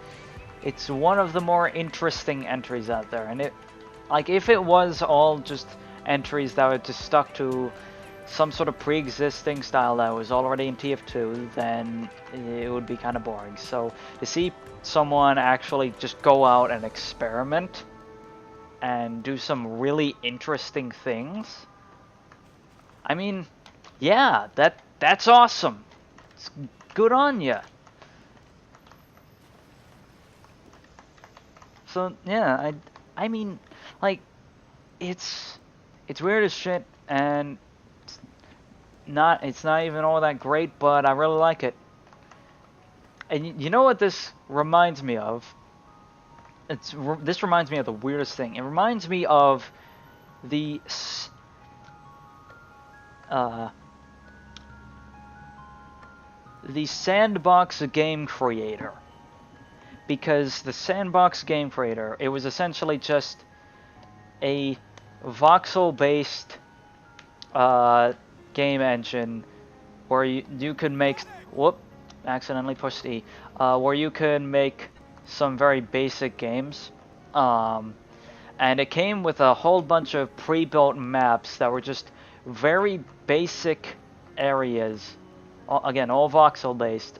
it's one of the more interesting entries out there. And if it was all just entries that were just stuck to some sort of pre-existing style that was already in TF2, then it would be kind of boring. So to see someone actually just go out and experiment and do some really interesting things, I mean, yeah, that's awesome. It's good on ya. So yeah, I mean, like, it's weird as shit, and it's not even all that great, but I really like it. And you know what this reminds me of? This reminds me of the weirdest thing. It reminds me of the sandbox game creator. Because the sandbox game creator, it was essentially just a voxel-based game engine where you could make... Whoop, accidentally pushed E. Where you could make some very basic games. And it came with a whole bunch of pre-built maps that were just very basic areas. Again, all voxel-based.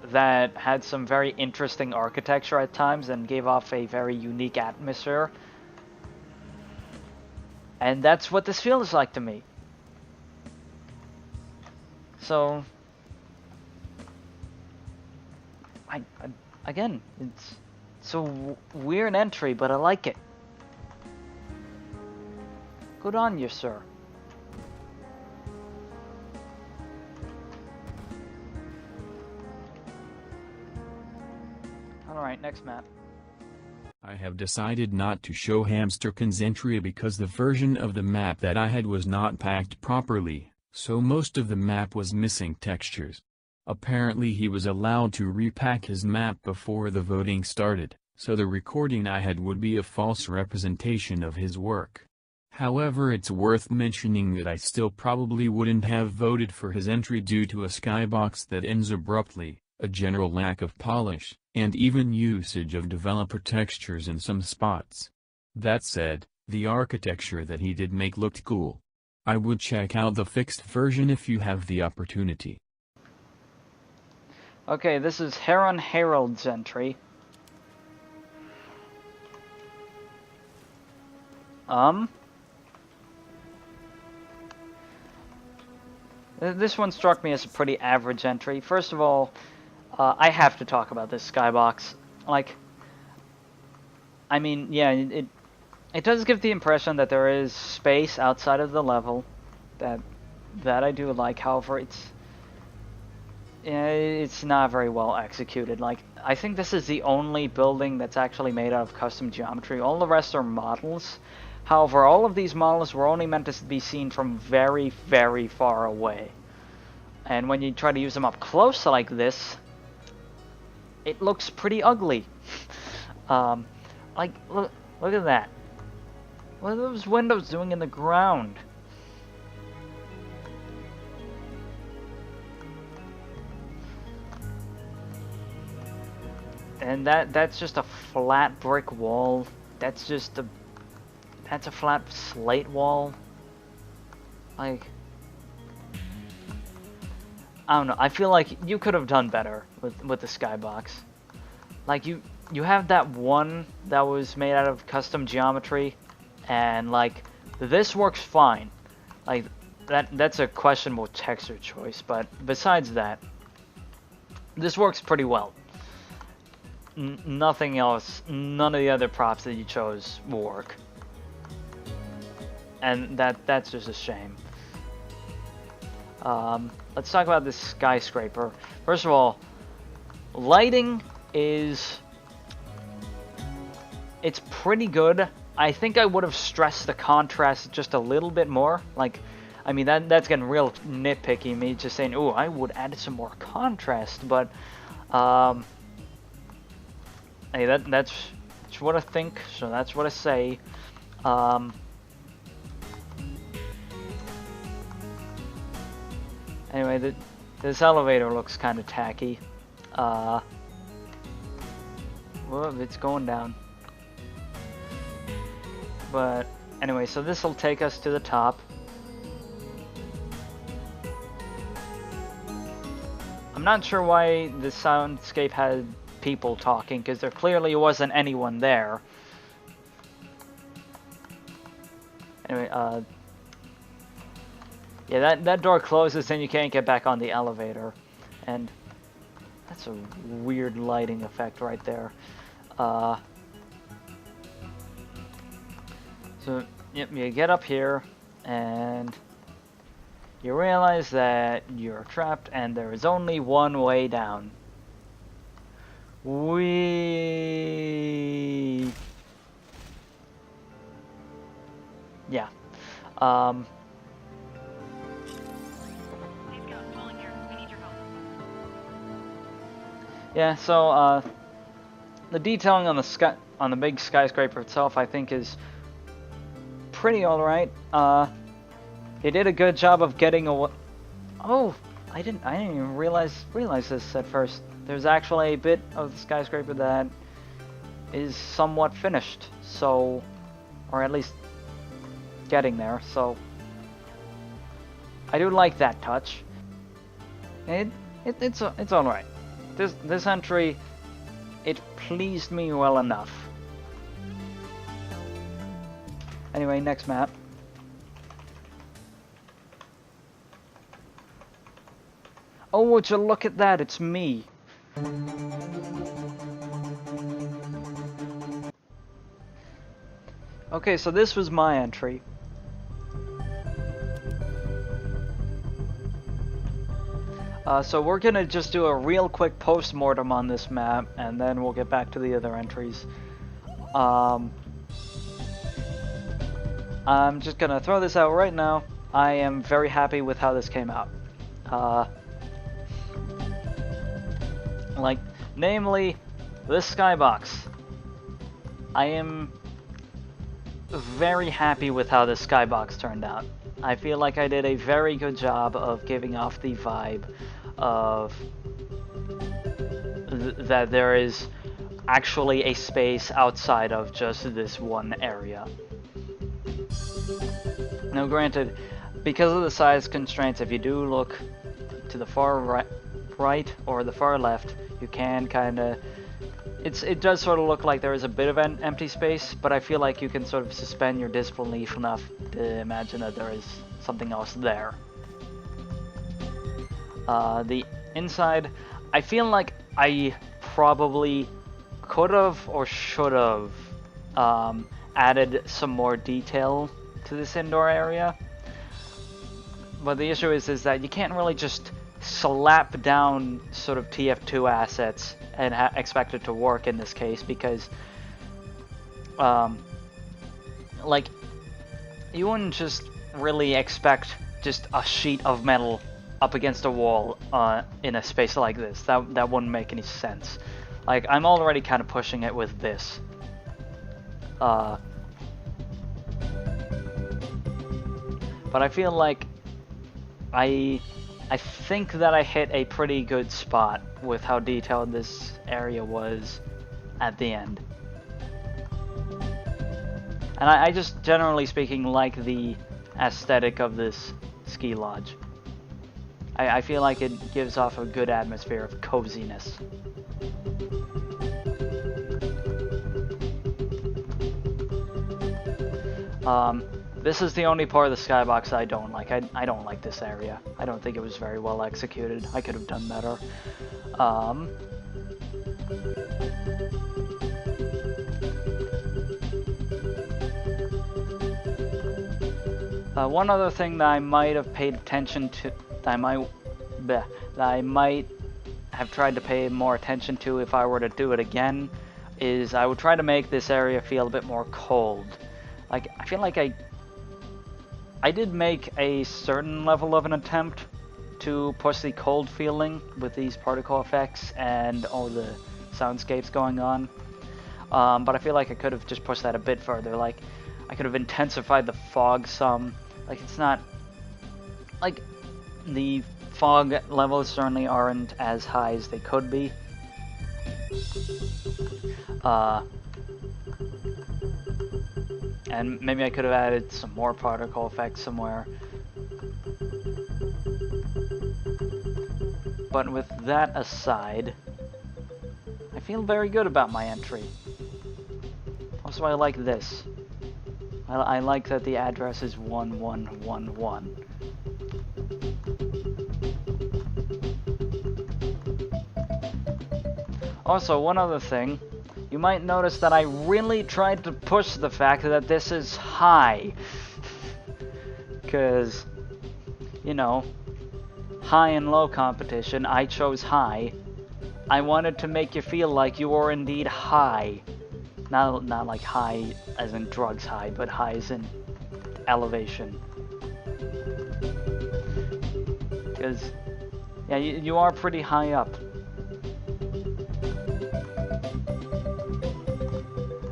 That had some very interesting architecture at times and gave off a very unique atmosphere. And that's what this feels like to me. So, again, it's a weird entry, but I like it. Good on you, sir. Alright, next map. I have decided not to show hamsterkins entry because the version of the map that I had was not packed properly, so most of the map was missing textures. Apparently he was allowed to repack his map before the voting started, so the recording I had would be a false representation of his work. However, it's worth mentioning that I still probably wouldn't have voted for his entry due to a skybox that ends abruptly, a general lack of polish, and even usage of developer textures in some spots. That said, the architecture that he did make looked cool. I would check out the fixed version if you have the opportunity. Okay, this is HeronHerald's entry. This one struck me as a pretty average entry. First of all, I have to talk about this skybox. Like, I mean, yeah, it does give the impression that there is space outside of the level. That I do like. However, it's not very well executed. Like, I think this is the only building that's actually made out of custom geometry. All the rest are models. However, all of these models were only meant to be seen from very, very far away. And when you try to use them up close like this, it looks pretty ugly. Like, look at that. What are those windows doing in the ground? And that's just a flat brick wall. That's a flat slate wall. Like, I don't know. I feel like you could have done better with the skybox. Like, you have that one that was made out of custom geometry, and like this works fine. Like that's a questionable texture choice, but besides that, this works pretty well. Nothing else, none of the other props that you chose work. And that's just a shame. Let's talk about this skyscraper. First of all, lighting is... it's pretty good. I think I would have stressed the contrast just a little bit more. Like, I mean, that's getting real nitpicky, me just saying, oh, I would add some more contrast, but, hey, that's what I think, so that's what I say. Anyway, this elevator looks kind of tacky. Well, it's going down. But anyway, so this will take us to the top. I'm not sure why the soundscape had people talking, because there clearly wasn't anyone there. Anyway, yeah, that door closes and you can't get back on the elevator. And that's a weird lighting effect right there. So, yep, you get up here, and you realize that you're trapped, and there is only one way down. Yeah. Yeah, so, the detailing on the big skyscraper itself, I think, is pretty alright. They did a good job of getting away. Oh, I didn't even realize this at first. There's actually a bit of the skyscraper that is somewhat finished, so, or at least getting there. So I do like that touch. It's alright. This entry, it pleased me well enough. Anyway, next map. Oh, would you look at that? It's me. Okay, so this was my entry. So we're gonna just do a real quick post-mortem on this map, and then we'll get back to the other entries. I'm just gonna throw this out right now. I am very happy with how this came out. Like, namely, this skybox. I am very happy with how this skybox turned out. I feel like I did a very good job of giving off the vibe of that there is actually a space outside of just this one area. Now granted, because of the size constraints, if you do look to the far right or the far left, you can kind of... It does sort of look like there is a bit of an empty space, but I feel like you can sort of suspend your disbelief enough to imagine that there is something else there. The inside, I feel like I probably could have or should have added some more detail to this indoor area. But the issue is that you can't really just slap down sort of TF2 assets and expect it to work in this case, because like, you wouldn't just really expect just a sheet of metal up against a wall in a space like this. That wouldn't make any sense. Like, I'm already kind of pushing it with this. But I feel like I think that I hit a pretty good spot with how detailed this area was at the end. And I just, generally speaking, like the aesthetic of this ski lodge. I feel like it gives off a good atmosphere of coziness. This is the only part of the skybox I don't like. I don't like this area. I don't think it was very well executed. I could have done better. One other thing that I might have paid attention to, that I might have tried to pay more attention to if I were to do it again, is I would try to make this area feel a bit more cold. Like, I feel like I did make a certain level of an attempt to push the cold feeling with these particle effects and all the soundscapes going on. But I feel like I could have just pushed that a bit further. Like, I could have intensified the fog some. Like, it's not... Like, the fog levels certainly aren't as high as they could be. And maybe I could have added some more particle effects somewhere. But with that aside, I feel very good about my entry. Also, I like this. I like that the address is 1111. Also, one other thing. You might notice that I really tried to push the fact that this is high. Because, you know, high and low competition, I chose high. I wanted to make you feel like you were indeed high. Not like high as in drugs high, but high as in elevation. Because, yeah, you are pretty high up.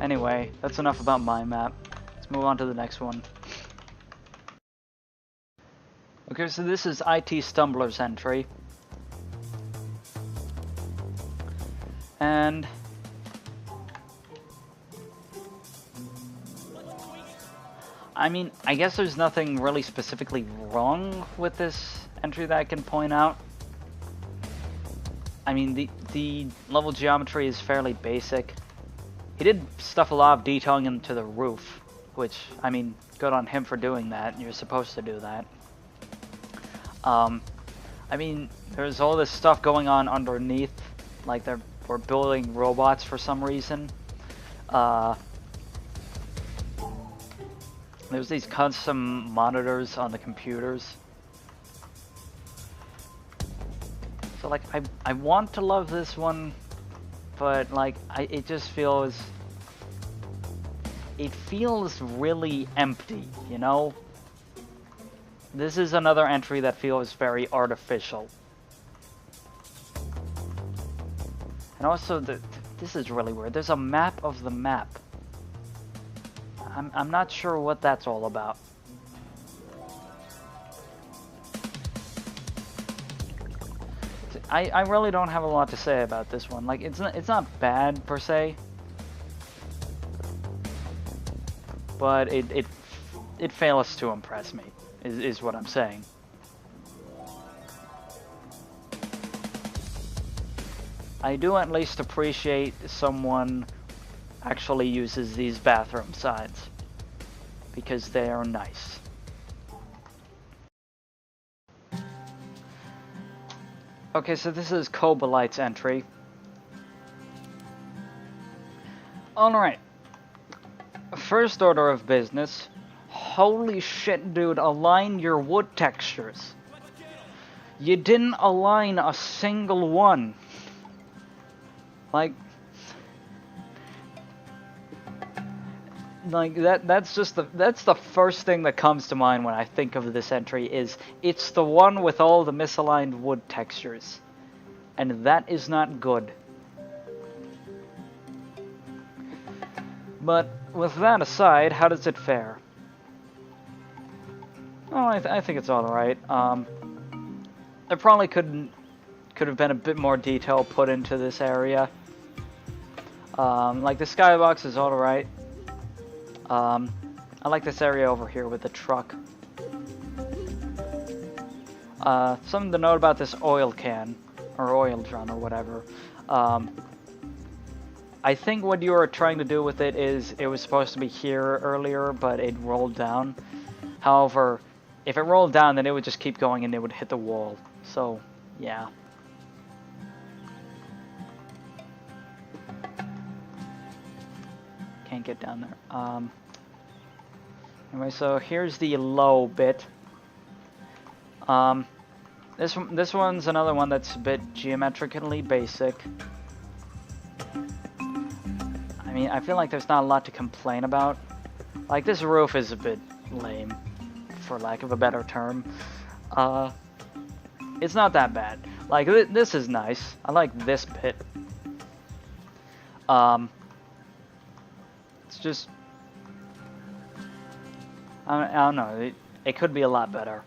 Anyway, that's enough about my map. Let's move on to the next one. Okay, so this is ITstumbler's entry. And... I mean, I guess there's nothing really specifically wrong with this entry that I can point out. I mean, the level geometry is fairly basic. He did stuff a lot of detailing into the roof, which, I mean, good on him for doing that. You're supposed to do that. I mean, there's all this stuff going on underneath, like we're building robots for some reason. There's these custom monitors on the computers. So, like, I want to love this one, but, like, it just feels... It feels really empty, you know? This is another entry that feels very artificial. And also, this is really weird. There's a map of the map. I'm not sure what that's all about. I really don't have a lot to say about this one. Like, it's not bad per se, but it fails to impress me. Is what I'm saying. I do at least appreciate someone actually uses these bathroom signs, because they are nice. Okay, so this is Kobolite's entry. Alright. First order of business. Holy shit, dude, align your wood textures. You didn't align a single one. Like that's the first thing that comes to mind when I think of this entry. Is it's the one with all the misaligned wood textures, and that is not good. But with that aside, how does it fare? Oh, I think it's all right. There probably could have been a bit more detail put into this area. Like the skybox is all right. I like this area over here with the truck. Something to note about this oil can, or oil drum, or whatever. I think what you were trying to do with it is, it was supposed to be here earlier, but it rolled down. However, if it rolled down, then it would just keep going and it would hit the wall. So, yeah. Can't get down there. Anyway, so here's the low bit. This one's another one that's a bit geometrically basic. I mean, I feel like there's not a lot to complain about. Like, this roof is a bit lame, for lack of a better term. It's not that bad. Like, this is nice. I like this bit. It's just... I don't know. It could be a lot better.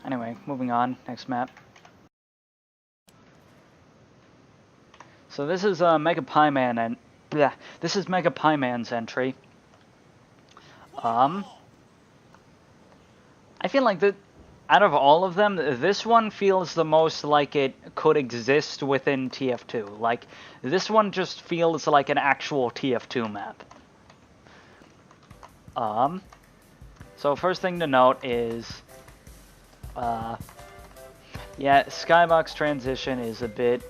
Anyway, moving on. Next map. So this is megapieman and this is megapieman's entry. I feel like that out of all of them, this one feels the most like it could exist within TF2. Like, this one just feels like an actual TF2 map. So first thing to note is, yeah, Skybox transition is a bit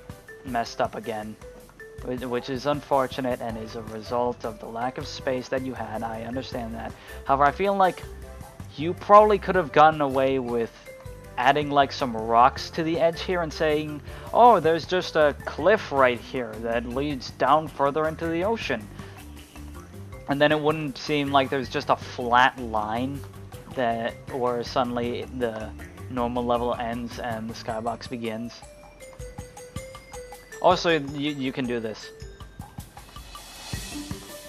messed up again, which is unfortunate and is a result of the lack of space that you had. I understand that. However, I feel like you probably could have gotten away with adding like some rocks to the edge here and saying, oh, there's just a cliff right here that leads down further into the ocean. And then it wouldn't seem like there's just a flat line that where suddenly the normal level ends and the skybox begins. Also, you can do this.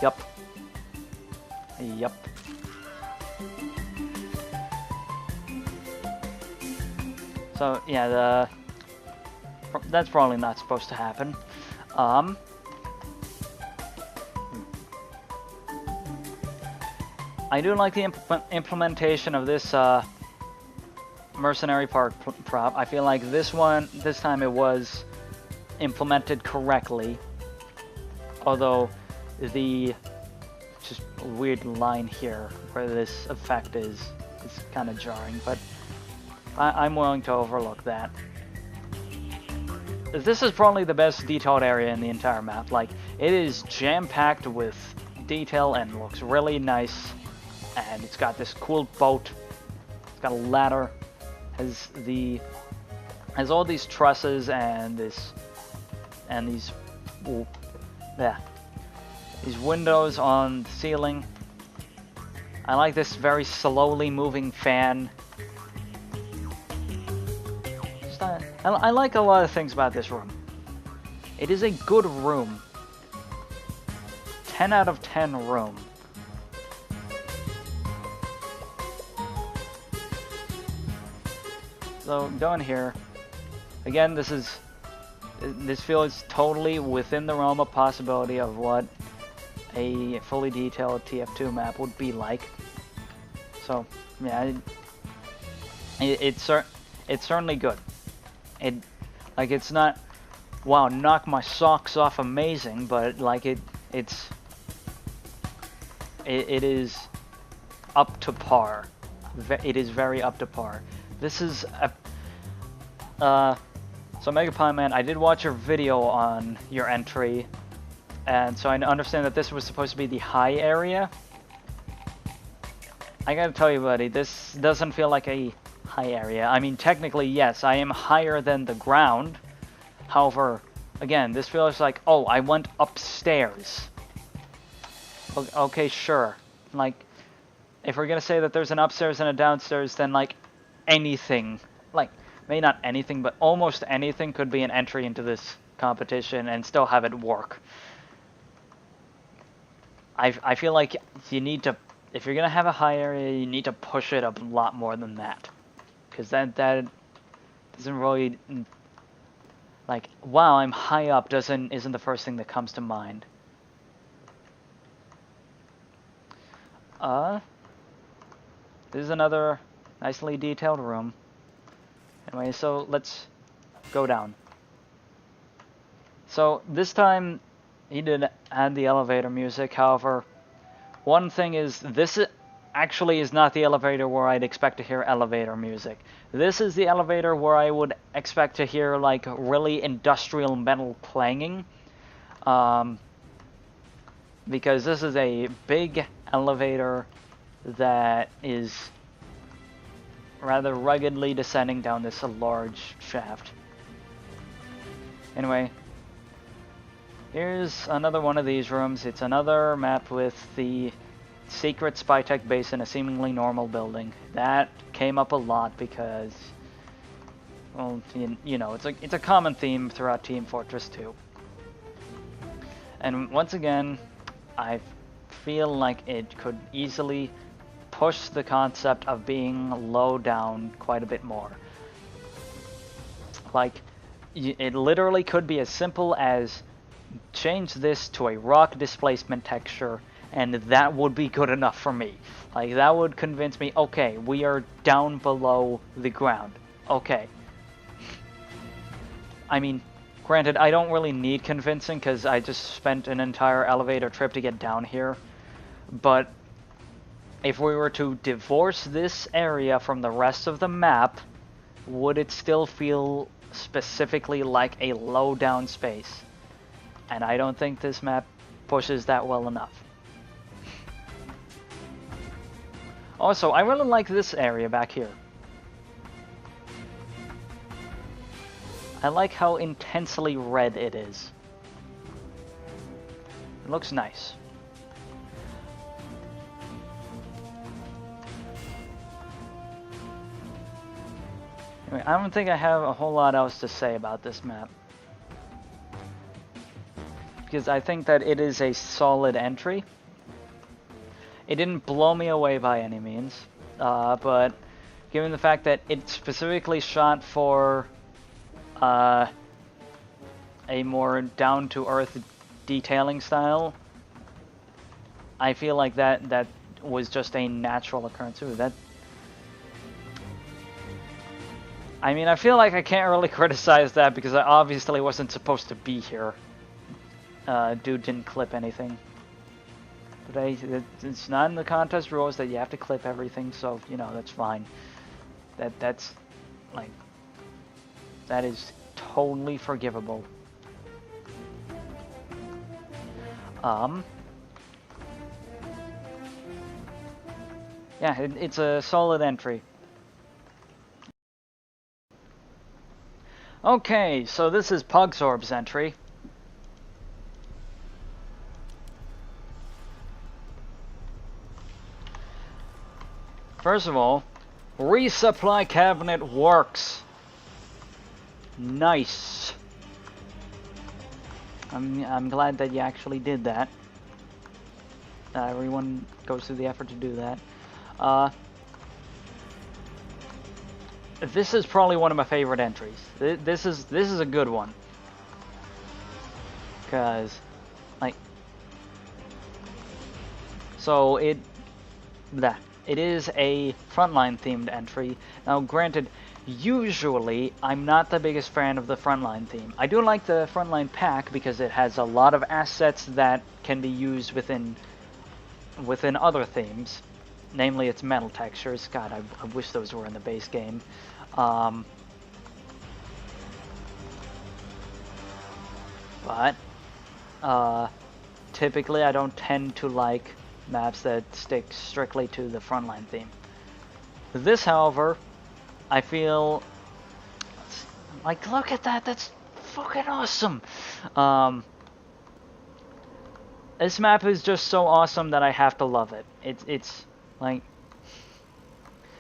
Yup. Yup. So, yeah, that's probably not supposed to happen. I do like the implementation of this mercenary park prop. I feel like this time it was implemented correctly. Although the just weird line here where this effect is kind of jarring, but I'm willing to overlook that. This is probably the best detailed area in the entire map. Like, it is jam-packed with detail and looks really nice. And it's got this cool boat. It's got a ladder. Has all these trusses and these windows on the ceiling. I like this very slowly moving fan. I like a lot of things about this room. It is a good room. 10 out of 10 room. So, going here. Again, this feels totally within the realm of possibility of what a fully detailed TF2 map would be like. So, yeah, it's certainly good. It's not, wow, knock my socks off amazing, but like it is up to par. It is very up to par. This is so megapieman, I did watch your video on your entry, and so I understand that this was supposed to be the high area. I gotta tell you, buddy, this doesn't feel like a high area. I mean, technically, yes, I am higher than the ground. However, again, this feels like, oh, I went upstairs. Okay, sure. Like, if we're gonna say that there's an upstairs and a downstairs, then, like, anything, like, maybe not anything, but almost anything could be an entry into this competition and still have it work. I feel like you need to, if you're gonna have a high area, you need to push it a lot more than that. Because that doesn't really, like, wow, I'm high up isn't the first thing that comes to mind. This is another nicely detailed room. Anyway, so let's go down. So this time he did add the elevator music. However, one thing is this actually is not the elevator where I'd expect to hear elevator music. This is the elevator where I would expect to hear like really industrial metal clanging. Because this is a big elevator that is rather ruggedly descending down this large shaft. Anyway, here's another one of these rooms. It's another map with the secret Spytech base in a seemingly normal building. That came up a lot because, well, you know, it's a common theme throughout Team Fortress 2. And once again, I feel like it could easily push the concept of being low down quite a bit more. Like, it literally could be as simple as change this to a rock displacement texture, and that would be good enough for me. Like, that would convince me, okay, we are down below the ground. Okay. I mean, granted, I don't really need convincing because I just spent an entire elevator trip to get down here. But if we were to divorce this area from the rest of the map, would it still feel specifically like a low down space? And I don't think this map pushes that well enough. Also, I really like this area back here. I like how intensely red it is. It looks nice. Anyway, I don't think I have a whole lot else to say about this map. Because I think that it is a solid entry. It didn't blow me away by any means, but given the fact that it specifically shot for a more down-to-earth detailing style, I feel like that was just a natural occurrence. Ooh, that. I mean, I feel like I can't really criticize that because I obviously wasn't supposed to be here. Dude didn't clip anything. But it's not in the contest rules that you have to clip everything, so, you know, that's fine. That's, like, that is totally forgivable. Yeah, it's a solid entry. Okay, so this is Pugsorb's entry. First of all, resupply cabinet works. Nice. I'm glad that you actually did that. Everyone goes through the effort to do that. This is probably one of my favorite entries. This is a good one. Cause, like, so it is a frontline themed entry. Now, granted, usually I'm not the biggest fan of the frontline theme. I do like the frontline pack because it has a lot of assets that can be used within other themes. Namely, its metal textures. God, I wish those were in the base game. But typically I don't tend to like maps that stick strictly to the frontline theme. This, however, I feel like, look at that, that's fucking awesome. This map is just so awesome that I have to love it. It's like,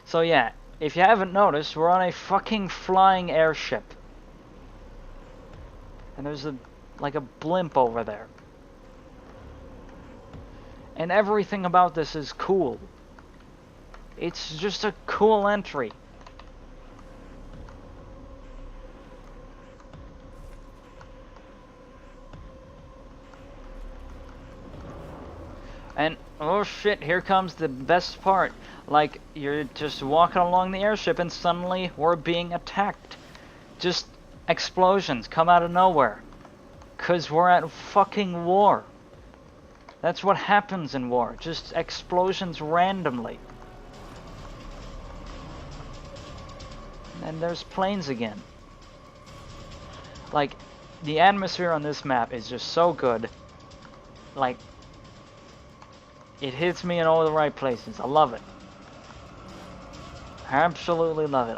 so yeah, if you haven't noticed, we're on a fucking flying airship. And there's like a blimp over there. And everything about this is cool. It's just a cool entry. And, oh shit, here comes the best part. Like, you're just walking along the airship and suddenly we're being attacked. Just explosions come out of nowhere. 'Cause we're at fucking war. That's what happens in war. Just explosions randomly. And there's planes again. Like, the atmosphere on this map is just so good. Like, it hits me in all the right places. I love it. I absolutely love it.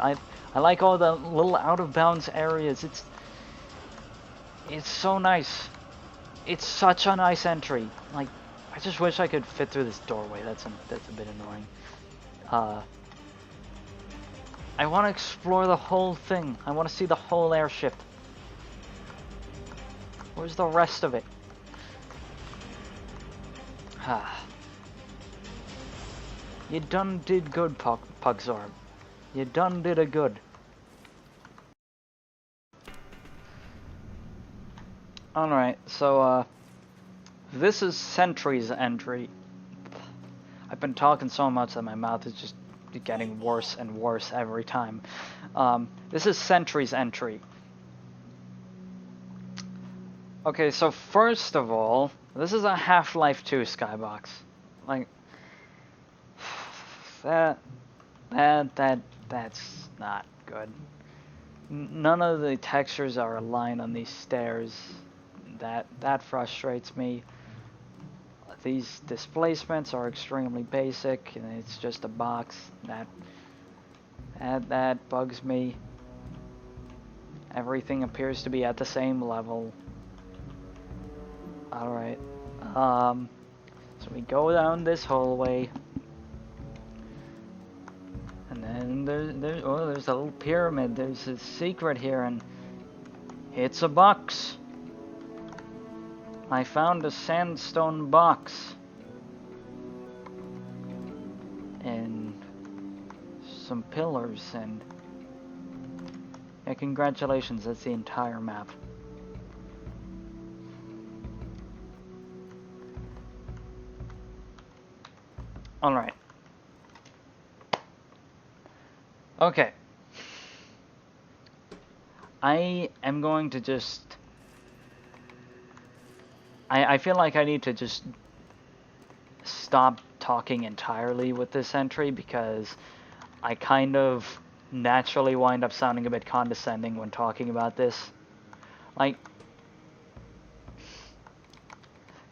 I like all the little out of bounds areas. It's so nice. It's such a nice entry. Like, I just wish I could fit through this doorway. That's a bit annoying. I want to explore the whole thing. I want to see the whole airship. Where's the rest of it? You done did good, puxorb. You done did a good. Alright, so, this is Sentry's entry. I've been talking so much that my mouth is just getting worse and worse every time. This is Sentry's entry. Okay, so first of all, this is a Half-Life 2 skybox. Like, that's not good. None of the textures are aligned on these stairs. That frustrates me. These displacements are extremely basic, and it's just a box. That bugs me. Everything appears to be at the same level. Alright. So we go down this hallway. And then there's a little pyramid. There's a secret here, and it's a box. I found a sandstone box. And some pillars, and yeah, congratulations, that's the entire map. Alright. Okay. I am going to just... I feel like I need to just stop talking entirely with this entry, because I kind of naturally wind up sounding a bit condescending when talking about this. Like...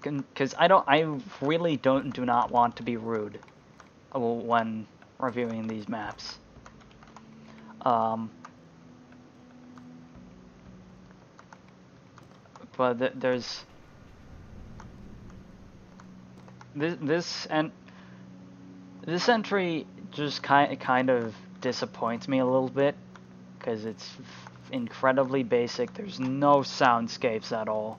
Because I really do not want to be rude when reviewing these maps. But there's this entry just kind of disappoints me a little bit, because it's incredibly basic. There's no soundscapes at all.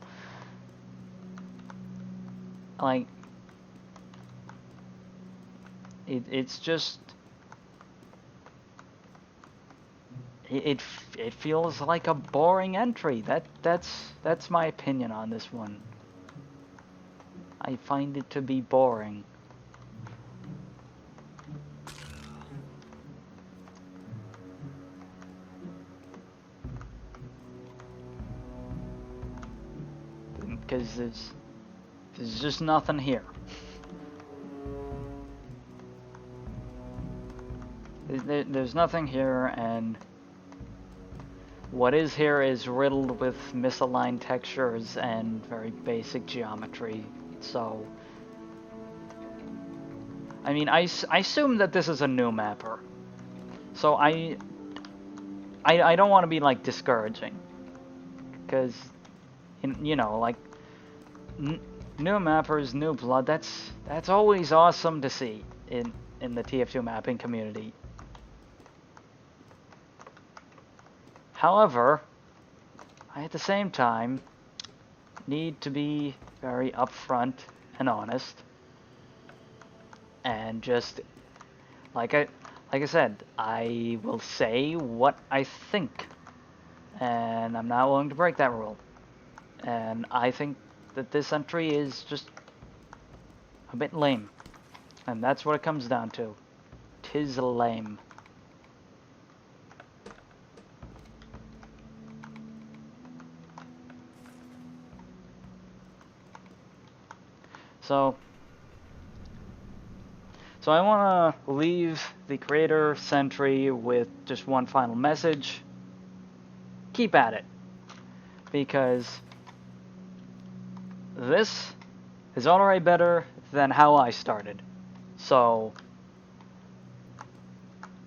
Like, it's just it feels like a boring entry. That's my opinion on this one. I find it to be boring. Because there's just nothing here. There's nothing here, and what is here is riddled with misaligned textures and very basic geometry. So, I mean, I assume that this is a new mapper. So I don't want to be, like, discouraging. Because, you know, like, new mappers, new blood, that's always awesome to see in the TF2 mapping community. However, I at the same time need to be very upfront and honest, and just like I said, I will say what I think, and I'm not willing to break that rule. And I think that this entry is just a bit lame, and that's what it comes down to. 'Tis lame. So I want to leave the creator Sentry with just one final message. Keep at it. Because this is already better than how I started. So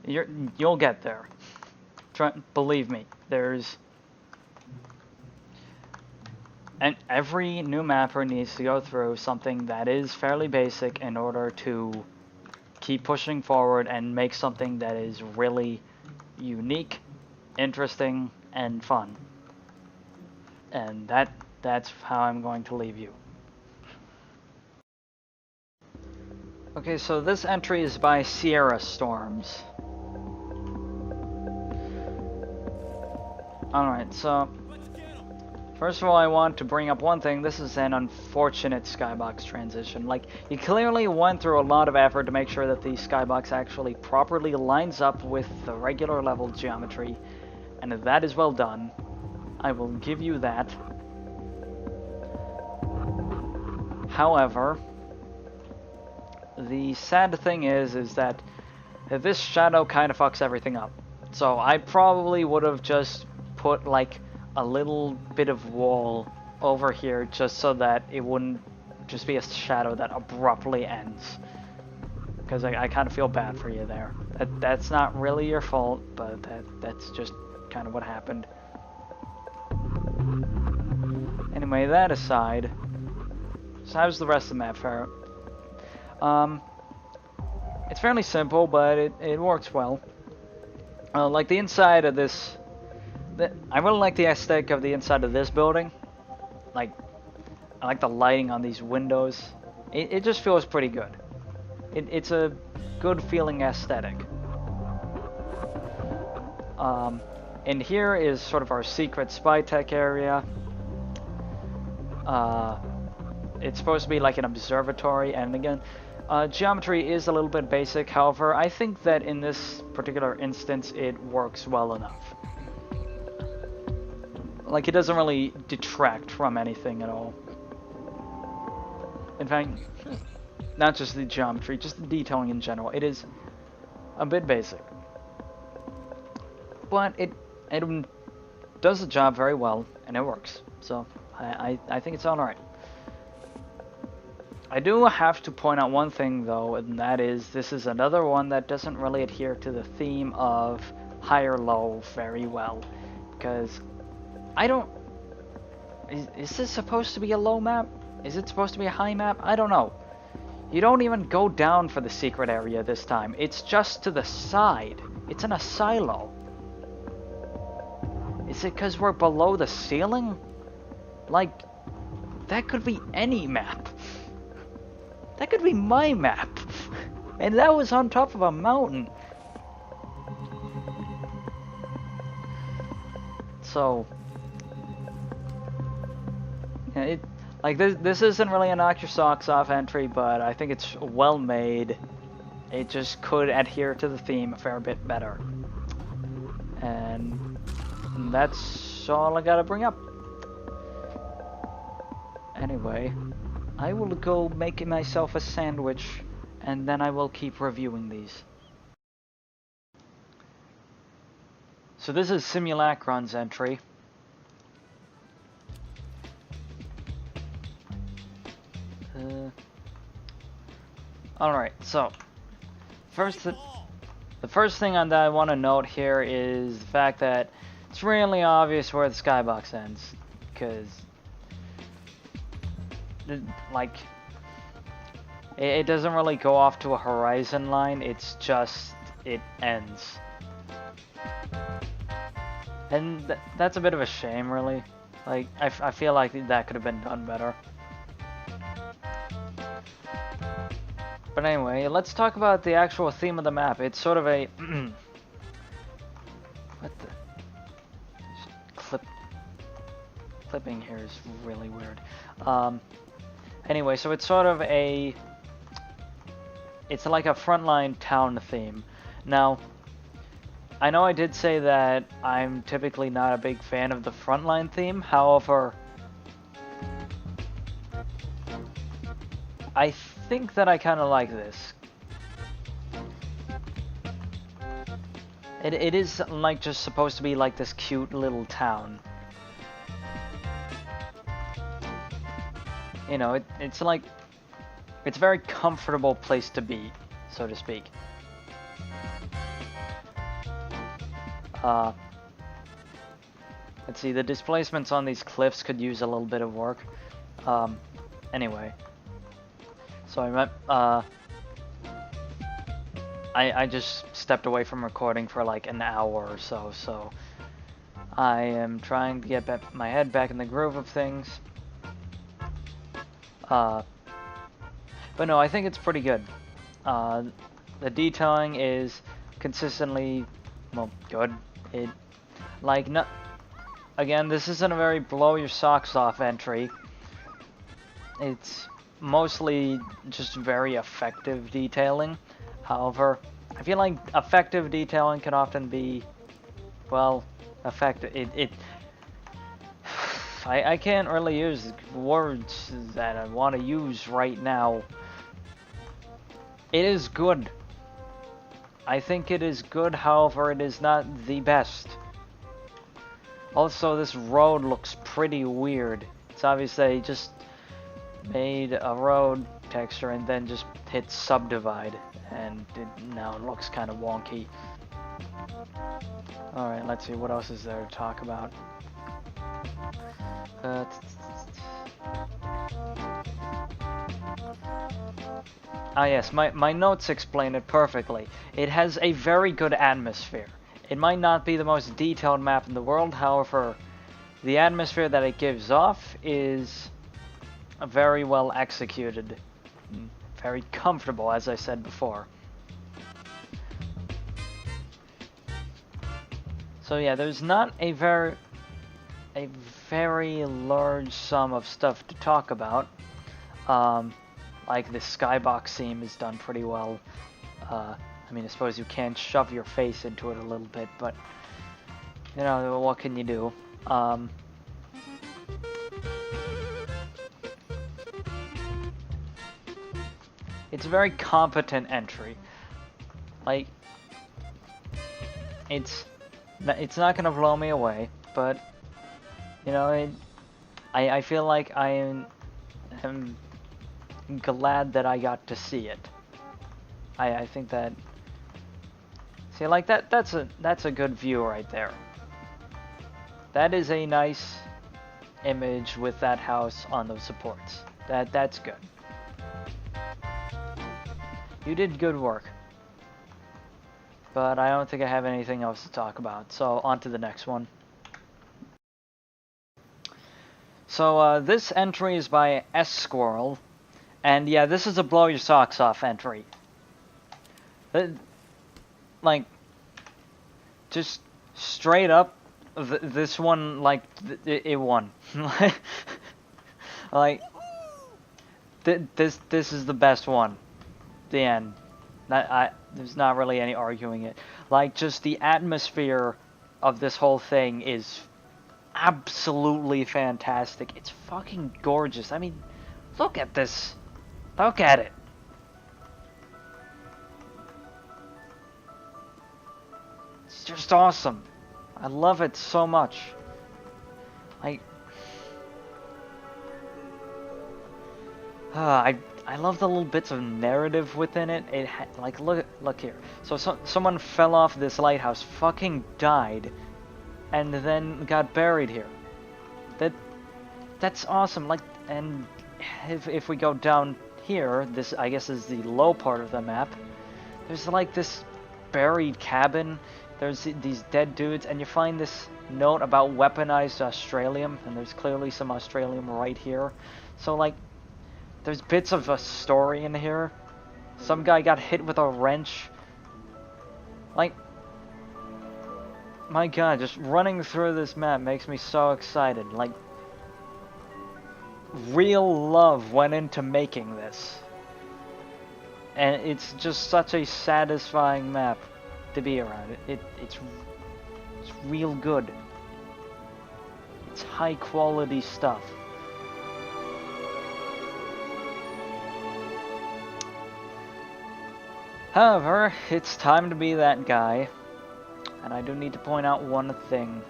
you'll get there. Believe me, and every new mapper needs to go through something that is fairly basic in order to keep pushing forward and make something that is really unique, interesting, and fun. And that's how I'm going to leave you. Okay, so this entry is by Sierrastorms. Alright, so first of all, I want to bring up one thing. This is an unfortunate skybox transition. Like, you clearly went through a lot of effort to make sure that the skybox actually properly lines up with the regular level geometry, and that is well done. I will give you that. However, the sad thing is that this shadow kind of fucks everything up. So I probably would have just put like a little bit of wall over here just so that it wouldn't just be a shadow that abruptly ends. Because I kind of feel bad for you there. That's not really your fault, but that's just kind of what happened. Anyway, that aside, so how's the rest of the map fare? It's fairly simple, but it works well. Like the inside of this, I really like the aesthetic of the inside of this building. Like, I like the lighting on these windows. It just feels pretty good. It's a good feeling aesthetic. And here is sort of our secret spy tech area. It's supposed to be like an observatory, and again, geometry is a little bit basic. However, I think that in this particular instance, it works well enough. Like, it doesn't really detract from anything at all. In fact, not just the geometry, just the detailing in general. It is a bit basic. But it does the job very well, and it works. So, I think it's alright. I do have to point out one thing, though, and that is, this is another one that doesn't really adhere to the theme of high or low very well. Because I don't... Is this supposed to be a low map? Is it supposed to be a high map? I don't know. You don't even go down for the secret area this time. It's just to the side. It's in a silo. Is it because we're below the ceiling? Like, that could be any map. That could be my map. And that was on top of a mountain. So, yeah, like this isn't really a knock your socks off entry, but I think it's well made. It just could adhere to the theme a fair bit better. And that's all I gotta bring up. Anyway, I will go make myself a sandwich, and then I will keep reviewing these. So this is Simulacron's entry. Alright, so the first thing on that I want to note here is the fact that it's really obvious where the skybox ends, because like it doesn't really go off to a horizon line, it's just it ends. And that's a bit of a shame, really. Like, I feel like that could have been done better. But anyway, let's talk about the actual theme of the map. It's sort of a... what the... Clipping here is really weird. Anyway, so it's sort of a... It's like a frontline town theme. Now, I know I did say that I'm typically not a big fan of the frontline theme, however... I think that I kind of like this. It is like just supposed to be like this cute little town. You know, it's like, it's a very comfortable place to be, so to speak. Let's see, the displacements on these cliffs could use a little bit of work. Anyway. So I just stepped away from recording for like an hour or so, so I am trying to get my head back in the groove of things. But no, I think it's pretty good. The detailing is consistently, well, good. Again, this isn't a very blow your socks off entry. It's mostly just very effective detailing. However, I feel like effective detailing can often be, well, effective. I can't really use words that I want to use right now. It is good. I think it is good, however, it is not the best. Also, this road looks pretty weird. It's obviously just made a road texture and then just hit subdivide, and now it looks kind of wonky. Alright, let's see, what else is there to talk about? Yes, my notes explain it perfectly. It has a very good atmosphere. It might not be the most detailed map in the world, however, the atmosphere that it gives off is very well executed. Very comfortable, as I said before. So yeah, there's not a very large sum of stuff to talk about. Like the skybox seam is done pretty well. I mean, I suppose you can shove your face into it a little bit, but you know, what can you do? It's a very competent entry. Like, it's not gonna blow me away, but you know, I feel like I am glad that I got to see it. I think that, see, like that's a good view right there. That is a nice image with that house on those supports. That's good. You did good work. But I don't think I have anything else to talk about, so on to the next one. So this entry is by SSquirrel, and yeah, this is a blow your socks off entry. Like, just straight up, this one, like, it won. Like, this is the best one. The end. There's not really any arguing it. Like, just the atmosphere of this whole thing is absolutely fantastic. It's fucking gorgeous. I mean, look at this. Look at it. It's just awesome. I love it so much. I love the little bits of narrative within it. Like, look here. So someone fell off this lighthouse, fucking died, and then got buried here. That's awesome. Like, and if we go down here, this I guess is the low part of the map. There's like this buried cabin. There's these dead dudes, and you find this note about weaponized Australium, and there's clearly some Australium right here. So like, there's bits of a story in here. Some guy got hit with a wrench. Like, my god, just running through this map makes me so excited. Like, real love went into making this. And it's just such a satisfying map to be around. It's real good. It's high quality stuff. However, it's time to be that guy, and I do need to point out one thing.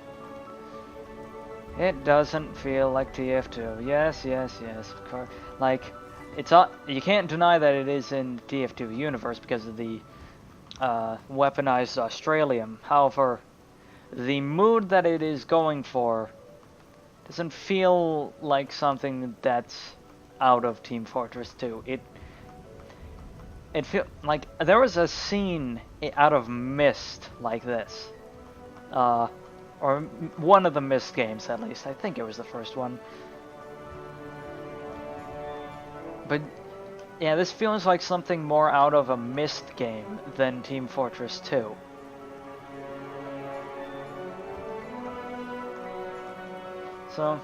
It doesn't feel like TF2. Yes, of course. Like, it's you can't deny that it is in TF2 universe because of the weaponized Australium. However, the mood that it is going for doesn't feel like something that's out of Team Fortress 2. It feel like there was a scene out of Myst like this, or one of the Myst games at least. I think it was the first one. But yeah, this feels like something more out of a Myst game than Team Fortress 2. So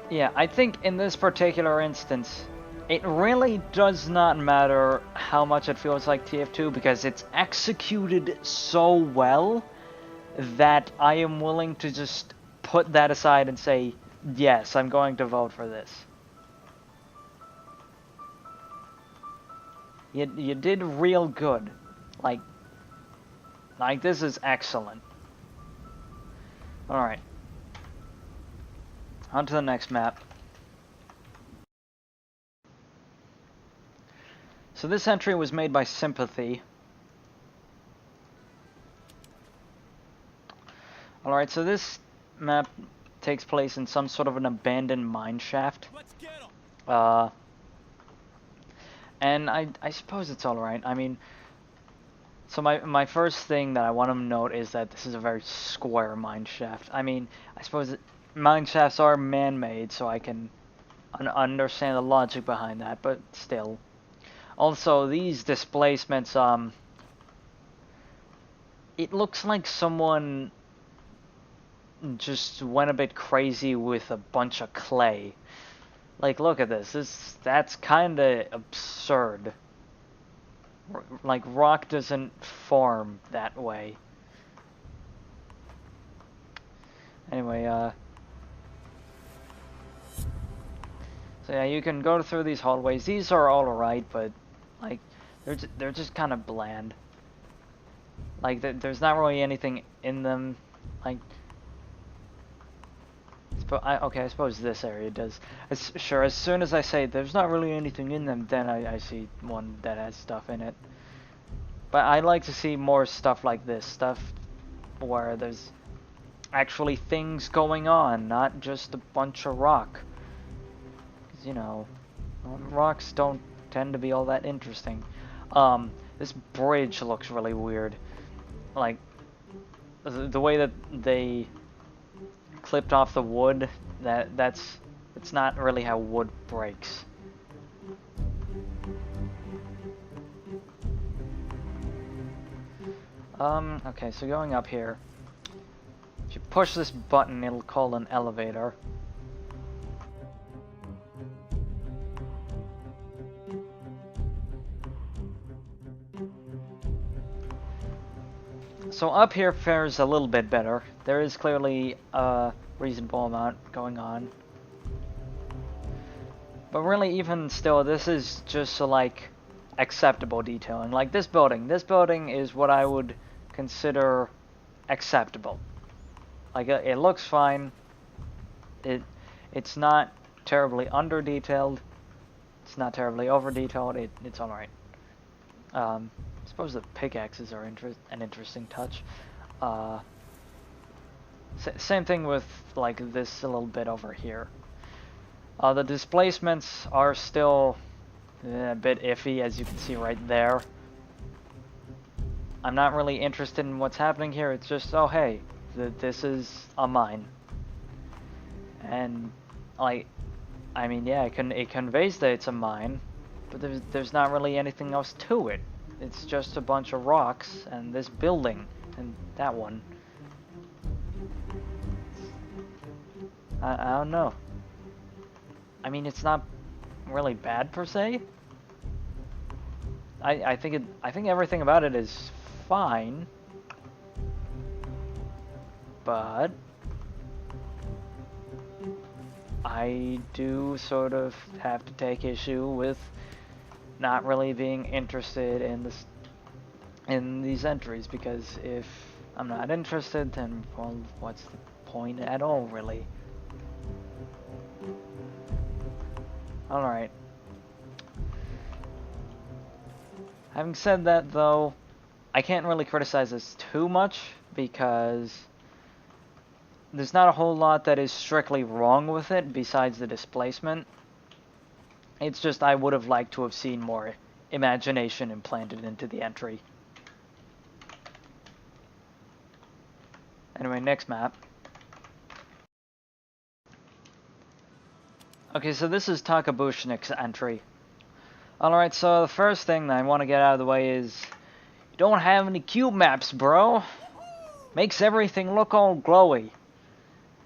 yeah, I think in this particular instance, it really does not matter how much it feels like TF2 because it's executed so well that I am willing to just put that aside and say, yes, I'm going to vote for this. You did real good. Like this is excellent. Alright. On to the next map. So this entry was made by Sympathy. Alright, so this map takes place in some sort of an abandoned mine shaft. And I suppose it's alright. I mean, so my first thing that I want to note is that this is a very square mine shaft. I mean, I suppose mine shafts are man-made, so I can understand the logic behind that, but still. Also, these displacements, it looks like someone just went a bit crazy with a bunch of clay. Like, look at this. That's kind of absurd. Like, rock doesn't form that way. Anyway, so yeah, you can go through these hallways. These are all alright, but like they're just kind of bland. Like there's not really anything in them. Like, okay, I suppose this area does. Sure, as soon as I say there's not really anything in them, then I see one that has stuff in it. But I like to see more stuff like this, stuff where there's actually things going on, not just a bunch of rock. Because, you know, rocks don't tend to be all that interesting. This bridge looks really weird. Like, the way that they clipped off the wood, it's not really how wood breaks. Okay, so going up here, if you push this button, it'll call an elevator. So up here fares a little bit better. There is clearly a reasonable amount going on. But really, even still, this is just like acceptable detailing. Like this building is what I would consider acceptable. Like it looks fine. It's not terribly under detailed. It's not terribly over detailed. It's alright. I suppose the pickaxes are an interesting touch. Same thing with like this a little bit over here. The displacements are still a bit iffy, as you can see right there. I'm not really interested in what's happening here. It's just, oh hey, this is a mine. And like, I mean, yeah, it conveys that it's a mine, but there's not really anything else to it. It's just a bunch of rocks and this building and that one. I don't know. I mean, it's not really bad per se. I think everything about it is fine, but I do sort of have to take issue with not really being interested in these entries, because if I'm not interested, then, well, what's the point at all, really? Alright. Having said that, though, I can't really criticize this too much, because there's not a whole lot that is strictly wrong with it besides the displacement. It's just I would have liked to have seen more imagination implanted into the entry. Anyway, next map. Okay, so this is Takabushnik's entry. Alright, so the first thing that I want to get out of the way is, you don't have any cube maps, bro. Makes everything look all glowy.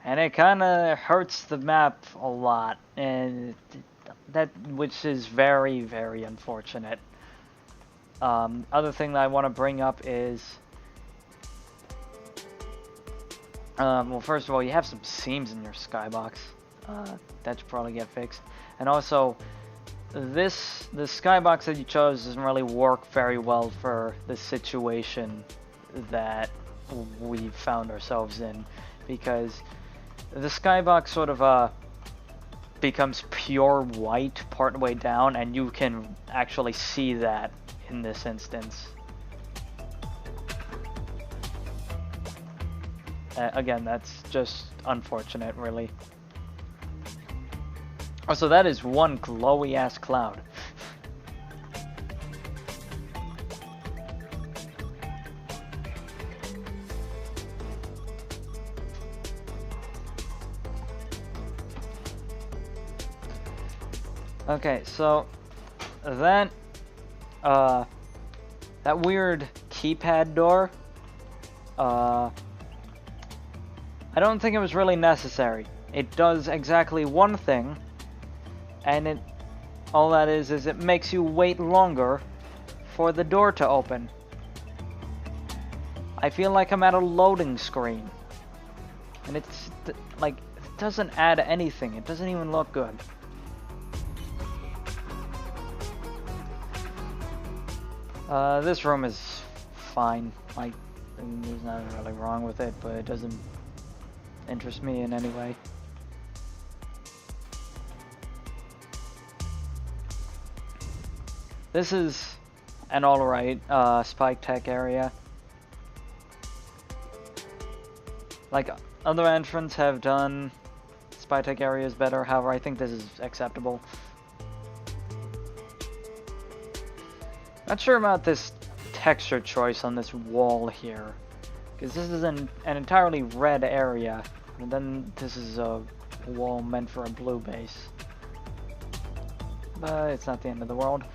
And it kinda hurts the map a lot, and which is very, very unfortunate. Other thing that I want to bring up is, well, first of all, you have some seams in your skybox. That should probably get fixed. And also, the skybox that you chose doesn't really work very well for the situation that we found ourselves in, because the skybox sort of becomes pure white partway down, and you can actually see that in this instance. Again, that's just unfortunate, really. Oh, so that is one glowy ass cloud. Okay, so that weird keypad door, I don't think it was really necessary. It does exactly one thing, and all that is it makes you wait longer for the door to open. I feel like I'm at a loading screen, and it's like, it doesn't add anything. It doesn't even look good. This room is fine. Like, there's nothing really wrong with it, but it doesn't interest me in any way. This is an alright spike tech area. Like, other entrants have done spike tech areas better, however, I think this is acceptable. Not sure about this texture choice on this wall here, because this is an entirely red area, and then this is a wall meant for a blue base. But it's not the end of the world.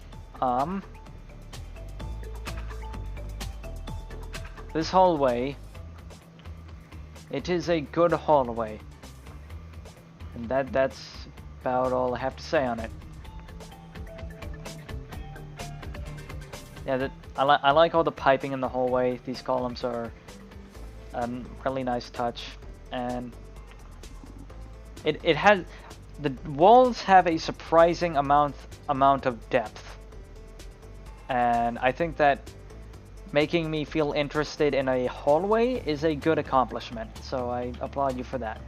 This hallway, it is a good hallway, and that's about all I have to say on it. Yeah, I like all the piping in the hallway. These columns are a really nice touch, and it has, the walls have a surprising amount of depth, and I think that making me feel interested in a hallway is a good accomplishment. So I applaud you for that.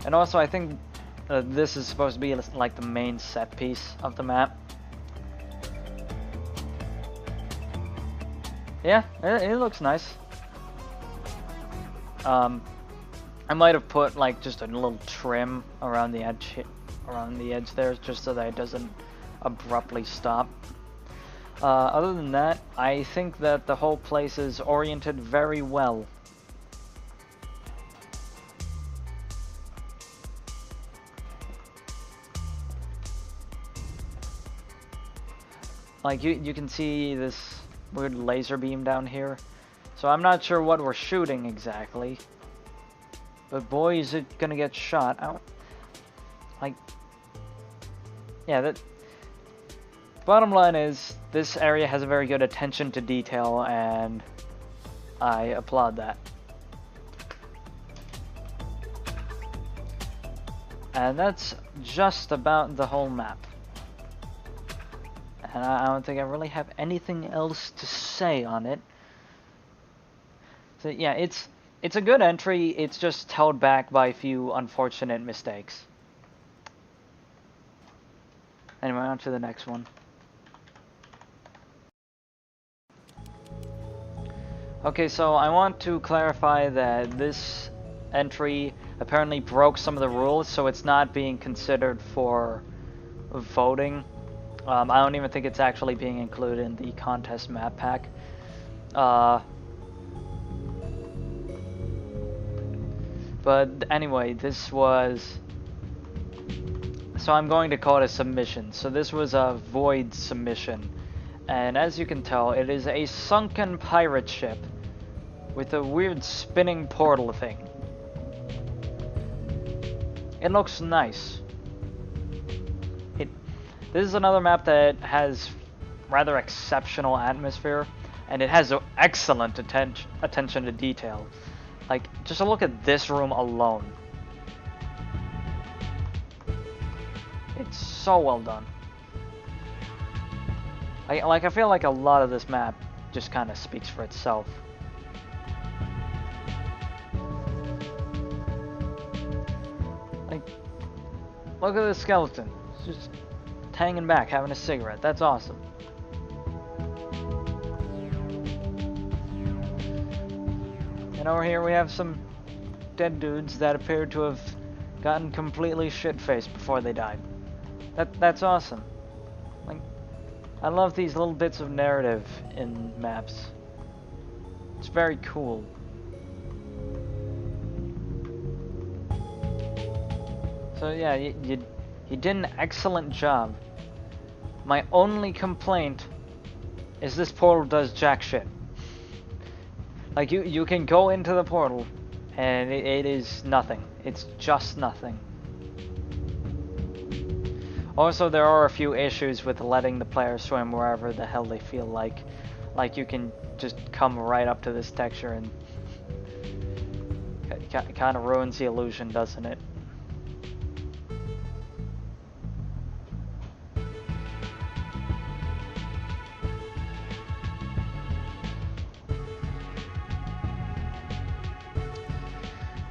And also, I think this is supposed to be like the main set piece of the map. Yeah, it looks nice. I might have put like just a little trim around the edge there, just so that it doesn't abruptly stop. Other than that, I think that the whole place is oriented very well. Like, you can see this weird laser beam down here, so I'm not sure what we're shooting exactly, but boy is it gonna get shot out. Like, yeah, that bottom line is this area has a very good attention to detail, and I applaud that. And that's just about the whole map. and I don't think I really have anything else to say on it. So yeah, it's a good entry. It's just held back by a few unfortunate mistakes. Anyway, on to the next one. Okay, so I want to clarify that this entry apparently broke some of the rules, so it's not being considered for voting. I don't even think it's actually being included in the contest map pack. But anyway, this was... So I'm going to call it a submission. So this was a void submission. And as you can tell, it is a sunken pirate ship with a weird spinning portal thing. It looks nice. This is another map that has rather exceptional atmosphere, and it has excellent attention to detail. Like, just look at this room alone. It's so well done. I feel like a lot of this map just kind of speaks for itself. Like, look at this skeleton. It's just hanging back, having a cigarette. That's awesome. And over here we have some dead dudes that appear to have gotten completely shit-faced before they died. That's awesome. Like, I love these little bits of narrative in maps. It's very cool. So yeah, you did an excellent job. My only complaint is this portal does jack shit. Like, you can go into the portal and it is nothing. It's just nothing. Also, there are a few issues with letting the player swim wherever the hell they feel like. Like, you can just come right up to this texture and it kind of ruins the illusion, doesn't it?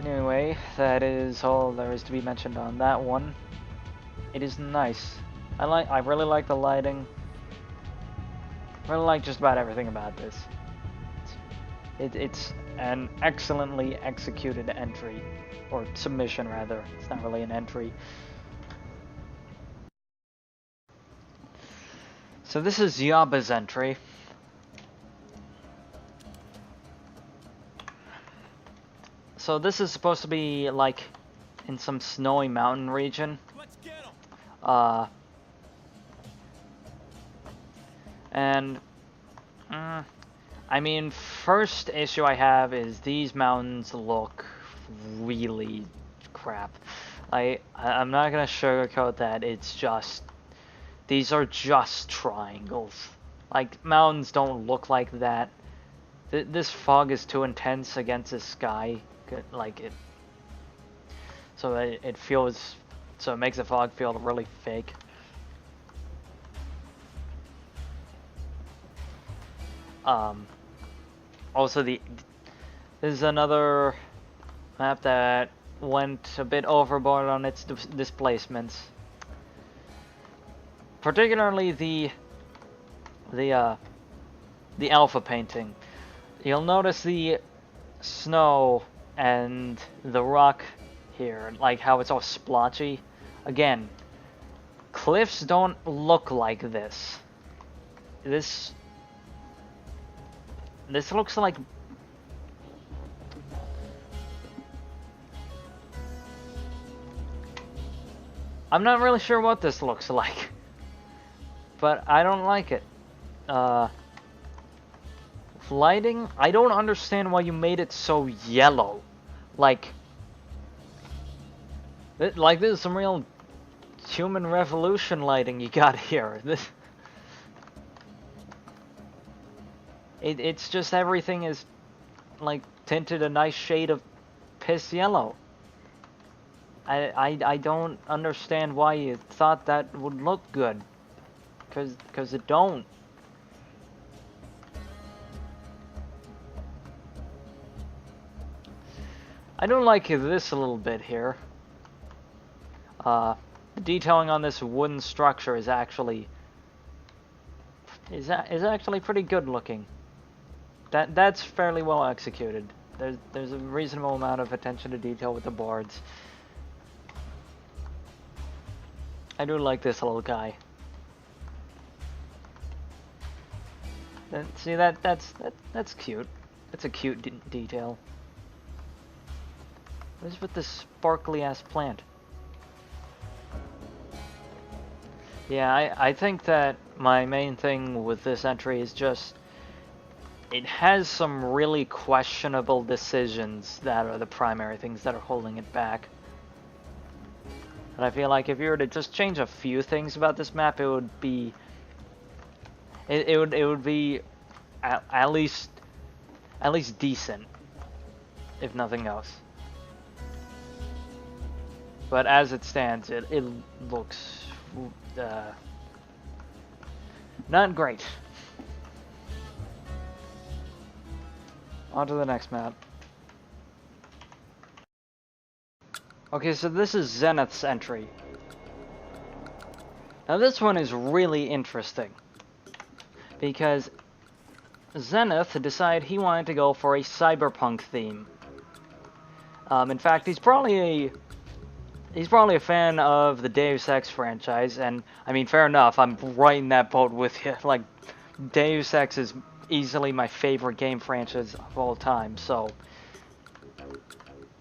Anyway, that is all there is to be mentioned on that one. It is nice. I really like the lighting. I really like just about everything about this. It's an excellently executed entry, or submission rather. It's not really an entry. So this is Yaba's entry. So this is supposed to be like in some snowy mountain region. I mean, first issue I have is these mountains look really crap. I'm not gonna sugarcoat that. It's just, these are just triangles. Like, mountains don't look like that. This fog is too intense against the sky. Like it, so it feels, so it makes the fog feel really fake. Also, this is another map that went a bit overboard on its displacements. Particularly the alpha painting. You'll notice the snow and the rock here, like how it's all splotchy. Again, cliffs don't look like this. This looks like, I'm not really sure what this looks like, but I don't like it. Lighting, I don't understand why you made it so yellow. Like this is some real human revolution lighting you got here. It's just everything is like tinted a nice shade of piss yellow. I don't understand why you thought that would look good. Because it don't. I don't like this a little bit here. The detailing on this wooden structure is actually actually pretty good looking. That's fairly well executed. There's a reasonable amount of attention to detail with the boards. I do like this little guy. See that's cute. That's a cute detail. What is with this sparkly ass plant? Yeah, I think that my main thing with this entry is just it has some really questionable decisions that are the primary things that are holding it back. And I feel like if you were to just change a few things about this map, it would be it would be at least decent, if nothing else. But as it stands, it looks not great. On to the next map. Okay, so this is Zenneth's entry. Now this one is really interesting, because Zenneth decided he wanted to go for a cyberpunk theme. In fact, he's probably a fan of the Deus Ex franchise, and I mean, fair enough, I'm right in that boat with you. Like, Deus Ex is easily my favorite game franchise of all time, so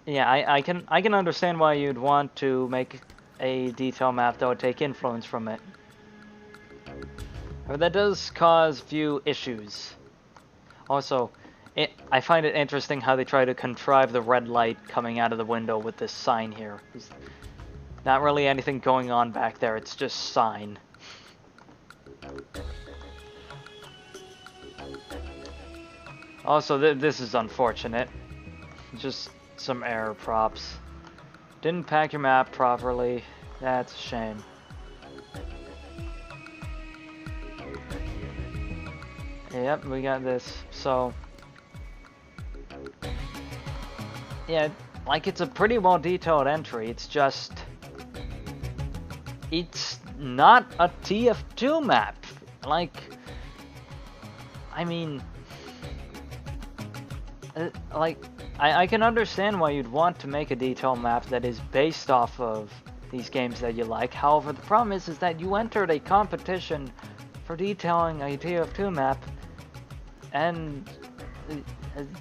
yeah, I can understand why you'd want to make a detail map that would take influence from it. But that does cause few issues. Also, I find it interesting how they try to contrive the red light coming out of the window with this sign here. There's not really anything going on back there, it's just sign. Also, this is unfortunate. Just some error props. Didn't pack your map properly. That's a shame. Yep, we got this. So, yeah, like, it's a pretty well detailed entry. It's just, it's not a TF2 map. Like, I mean, like, I can understand why you'd want to make a detail map that is based off of these games that you like. However, the problem is that you entered a competition for detailing a TF2 map, and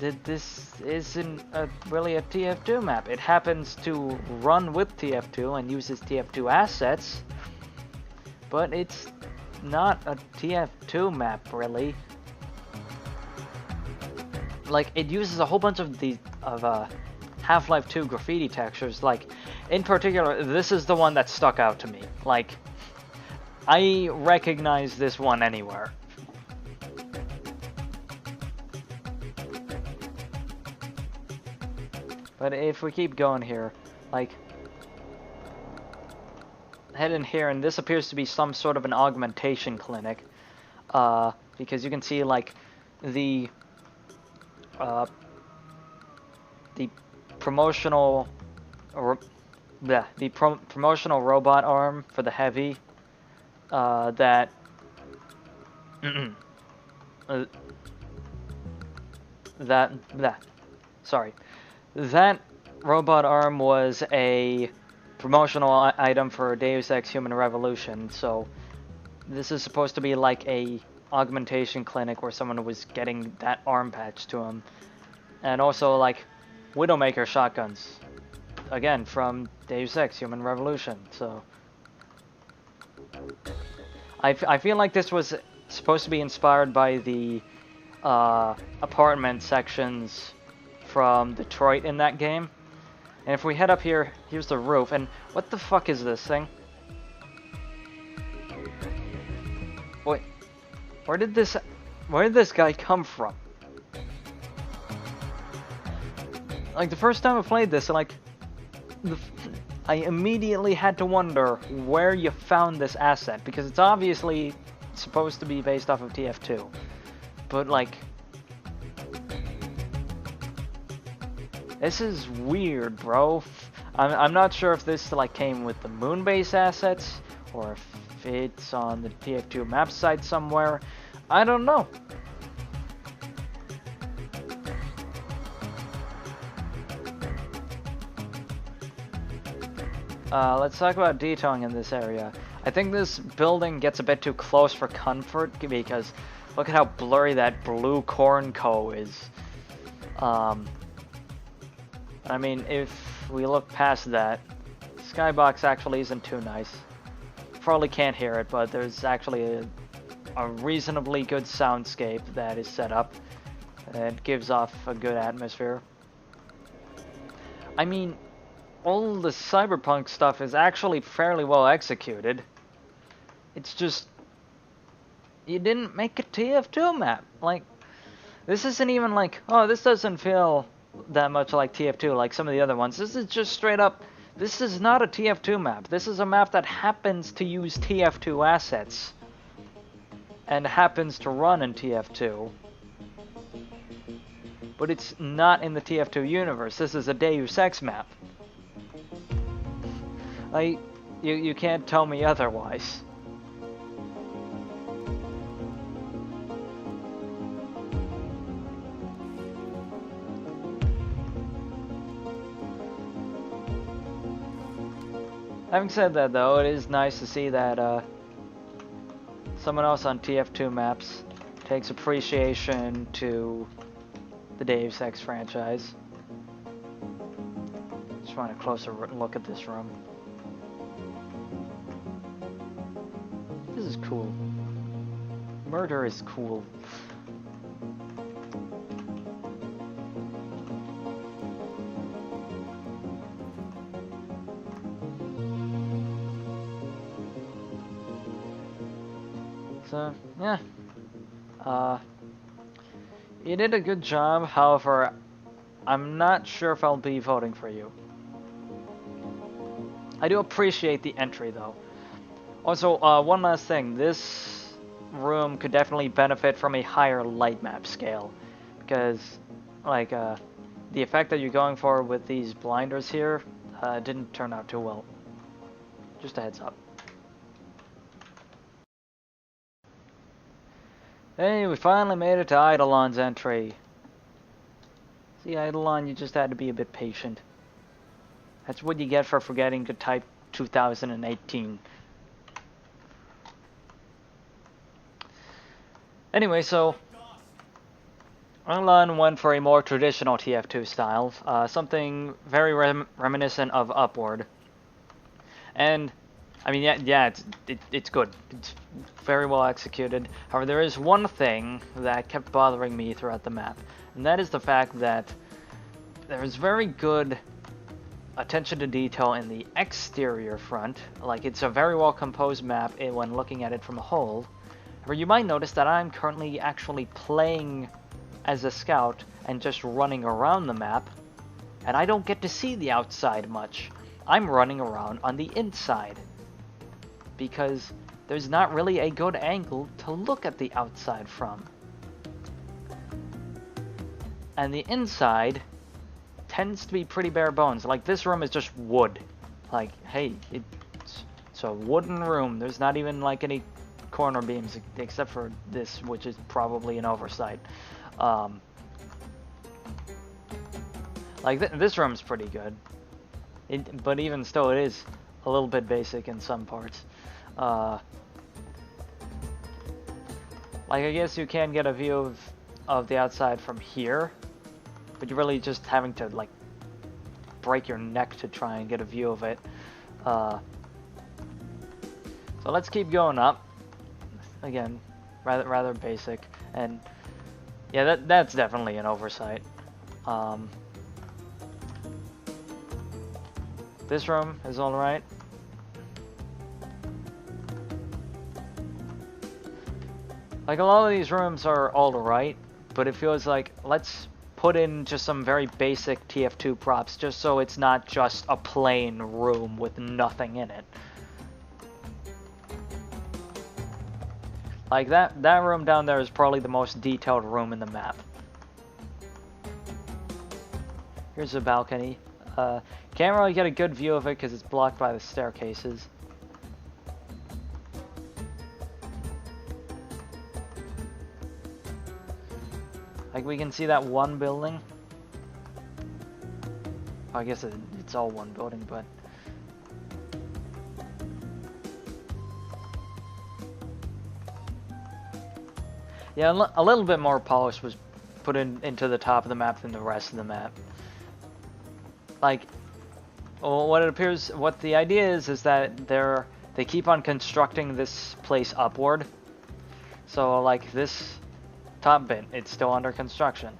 this isn't really a TF2 map. It happens to run with TF2 and uses TF2 assets, but it's not a TF2 map, really. Like, it uses a whole bunch of these Half-Life 2 graffiti textures. Like, in particular, this is the one that stuck out to me. Like, I recognize this one anywhere. But if we keep going here, like, head in here, and this appears to be some sort of an augmentation clinic, because you can see, like, the promotional, promotional robot arm for the heavy, that that robot arm was a promotional item for Deus Ex Human Revolution, so this is supposed to be like a augmentation clinic where someone was getting that arm patch to him. And also, like, Widowmaker shotguns, again from Deus Ex Human Revolution. So I feel like this was supposed to be inspired by the apartment sections from Detroit in that game. And if we head up here, here's the roof, and what the fuck is this thing? Wait, where did this guy come from? Like, the first time I played this, like, I immediately had to wonder where you found this asset, because it's obviously supposed to be based off of TF2. But like, this is weird, bro. I'm not sure if this like came with the Moonbase assets or if it's on the TF2 map site somewhere. I don't know. Let's talk about detailing in this area. I think this building gets a bit too close for comfort because look at how blurry that blue corn co is. I mean, if we look past that, skybox actually isn't too nice. Probably can't hear it, but there's actually a reasonably good soundscape that is set up. It gives off a good atmosphere. I mean, all the cyberpunk stuff is actually fairly well executed. It's just, you didn't make a TF2 map. Like, this isn't even like, oh, this doesn't feel that much like TF2 like some of the other ones. This is just straight up, this is not a TF2 map. This is a map that happens to use TF2 assets and happens to run in TF2. But it's not in the TF2 universe. This is a Deus Ex map. Like, you can't tell me otherwise. Having said that, though, it is nice to see that someone else on TF2 maps takes appreciation to the Deus Ex franchise. Just want a closer look at this room. This is cool. Murder is cool. So, yeah. You did a good job, however, I'm not sure if I'll be voting for you. I do appreciate the entry, though. Also, one last thing. This room could definitely benefit from a higher light map scale. Because, like, the effect that you're going for with these blinders here didn't turn out too well. Just a heads up. Hey, we finally made it to Idolon's entry. See, Idolon, you just had to be a bit patient. That's what you get for forgetting to type 2018. Anyway, so Idolon went for a more traditional TF2 style, something very reminiscent of Upward. And I mean, yeah, it's good. It's very well executed. However, there is one thing that kept bothering me throughout the map, and that is the fact that there is very good attention to detail in the exterior front. Like, it's a very well composed map when looking at it from a whole. However, you might notice that I'm currently actually playing as a scout and just running around the map, and I don't get to see the outside much. I'm running around on the inside, because there's not really a good angle to look at the outside from. And the inside tends to be pretty bare bones. Like, this room is just wood. Like, hey, it's a wooden room. There's not even like any corner beams except for this, which is probably an oversight. Like, this room's pretty good. But even still, it is a little bit basic in some parts. Like, I guess you can get a view of the outside from here, but you're really just having to, like, break your neck to try and get a view of it. So let's keep going up. Again, rather basic, and yeah, that's definitely an oversight. This room is all right. Like, a lot of these rooms are all right, but it feels like, let's put in just some very basic TF2 props, just so it's not just a plain room with nothing in it. Like, that room down there is probably the most detailed room in the map. Here's a balcony. Can't really get a good view of it because it's blocked by the staircases. Like, we can see that one building. I guess it's all one building, but... Yeah, a little bit more polish was put into the top of the map than the rest of the map. Like, well, what the idea is that they keep on constructing this place upward. So, like, this top bit, it's still under construction.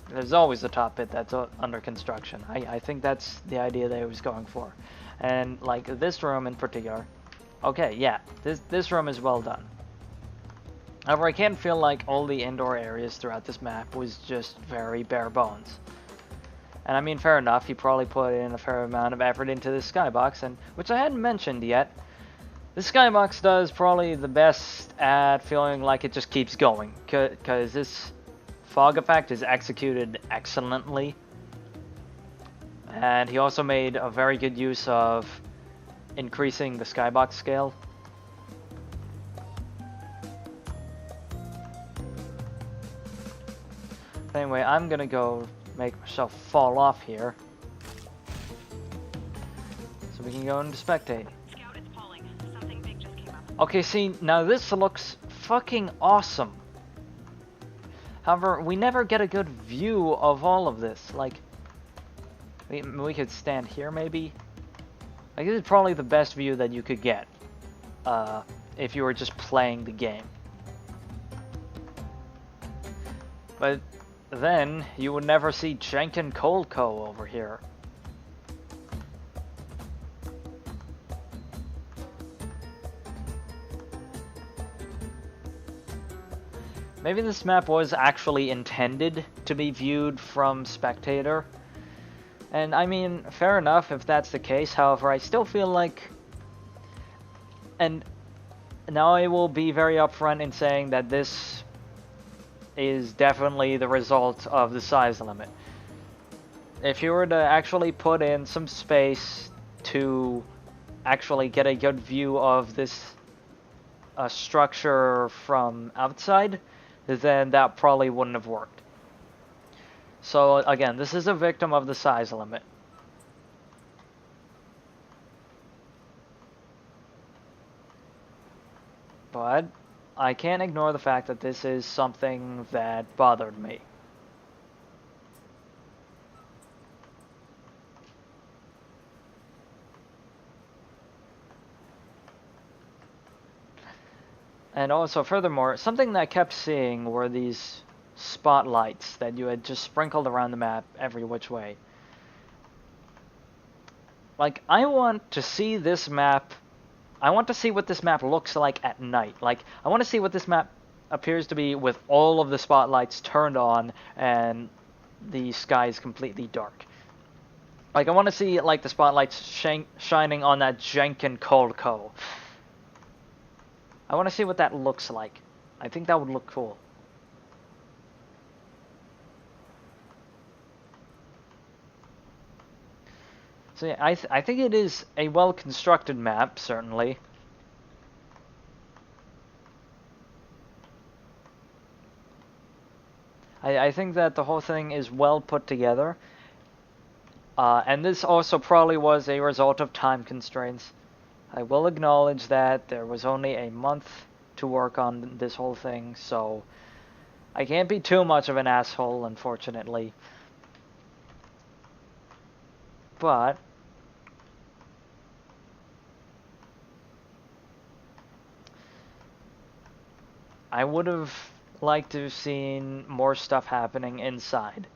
There's always a top bit that's under construction. I think that's the idea they was going for. And, like, this room in particular, okay, yeah, this room is well done. However, I can feel like all the indoor areas throughout this map was just very bare bones. And I mean, fair enough, he probably put in a fair amount of effort into this skybox, and which I hadn't mentioned yet. The skybox does probably the best at feeling like it just keeps going, because this fog effect is executed excellently. And he also made a very good use of increasing the skybox scale. Anyway, I'm gonna go make myself fall off here, so we can go into spectate. Scout is falling. Something big just came up. Okay, see, now this looks fucking awesome. However, we never get a good view of all of this. Like, we could stand here maybe. Like, this is probably the best view that you could get if you were just playing the game. But then you would never see Jenkin Coldco over here. Maybe this map was actually intended to be viewed from spectator. And I mean, fair enough if that's the case. However, I still feel like... And now I will be very upfront in saying that this is definitely the result of the size limit. If you were to actually put in some space to actually get a good view of this structure from outside, then that probably wouldn't have worked. So again, this is a victim of the size limit. But I can't ignore the fact that this is something that bothered me. And also, furthermore, something that I kept seeing were these spotlights that you had just sprinkled around the map every which way. Like, I want to see this map. I want to see what this map looks like at night. Like, I want to see what this map appears to be with all of the spotlights turned on and the sky is completely dark. Like, I want to see, like, the spotlights shining on that Jenkin Coldco. I want to see what that looks like. I think that would look cool. So yeah, I think it is a well-constructed map, certainly. I think that the whole thing is well put together. And this also probably was a result of time constraints. I will acknowledge that there was only a month to work on this whole thing, so I can't be too much of an asshole, unfortunately. But I would have liked to have seen more stuff happening inside.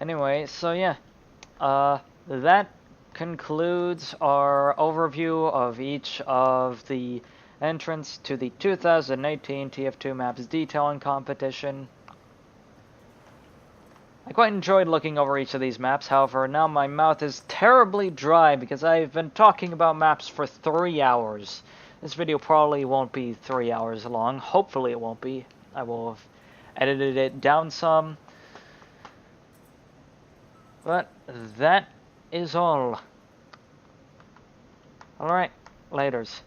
Anyway, so yeah, that concludes our overview of each of the entrants to the 2018 TF2 Maps Detailing Competition. I quite enjoyed looking over each of these maps, however, now my mouth is terribly dry because I've been talking about maps for 3 hours. This video probably won't be 3 hours long. Hopefully it won't be. I will have edited it down some. But that is all. Alright, laters.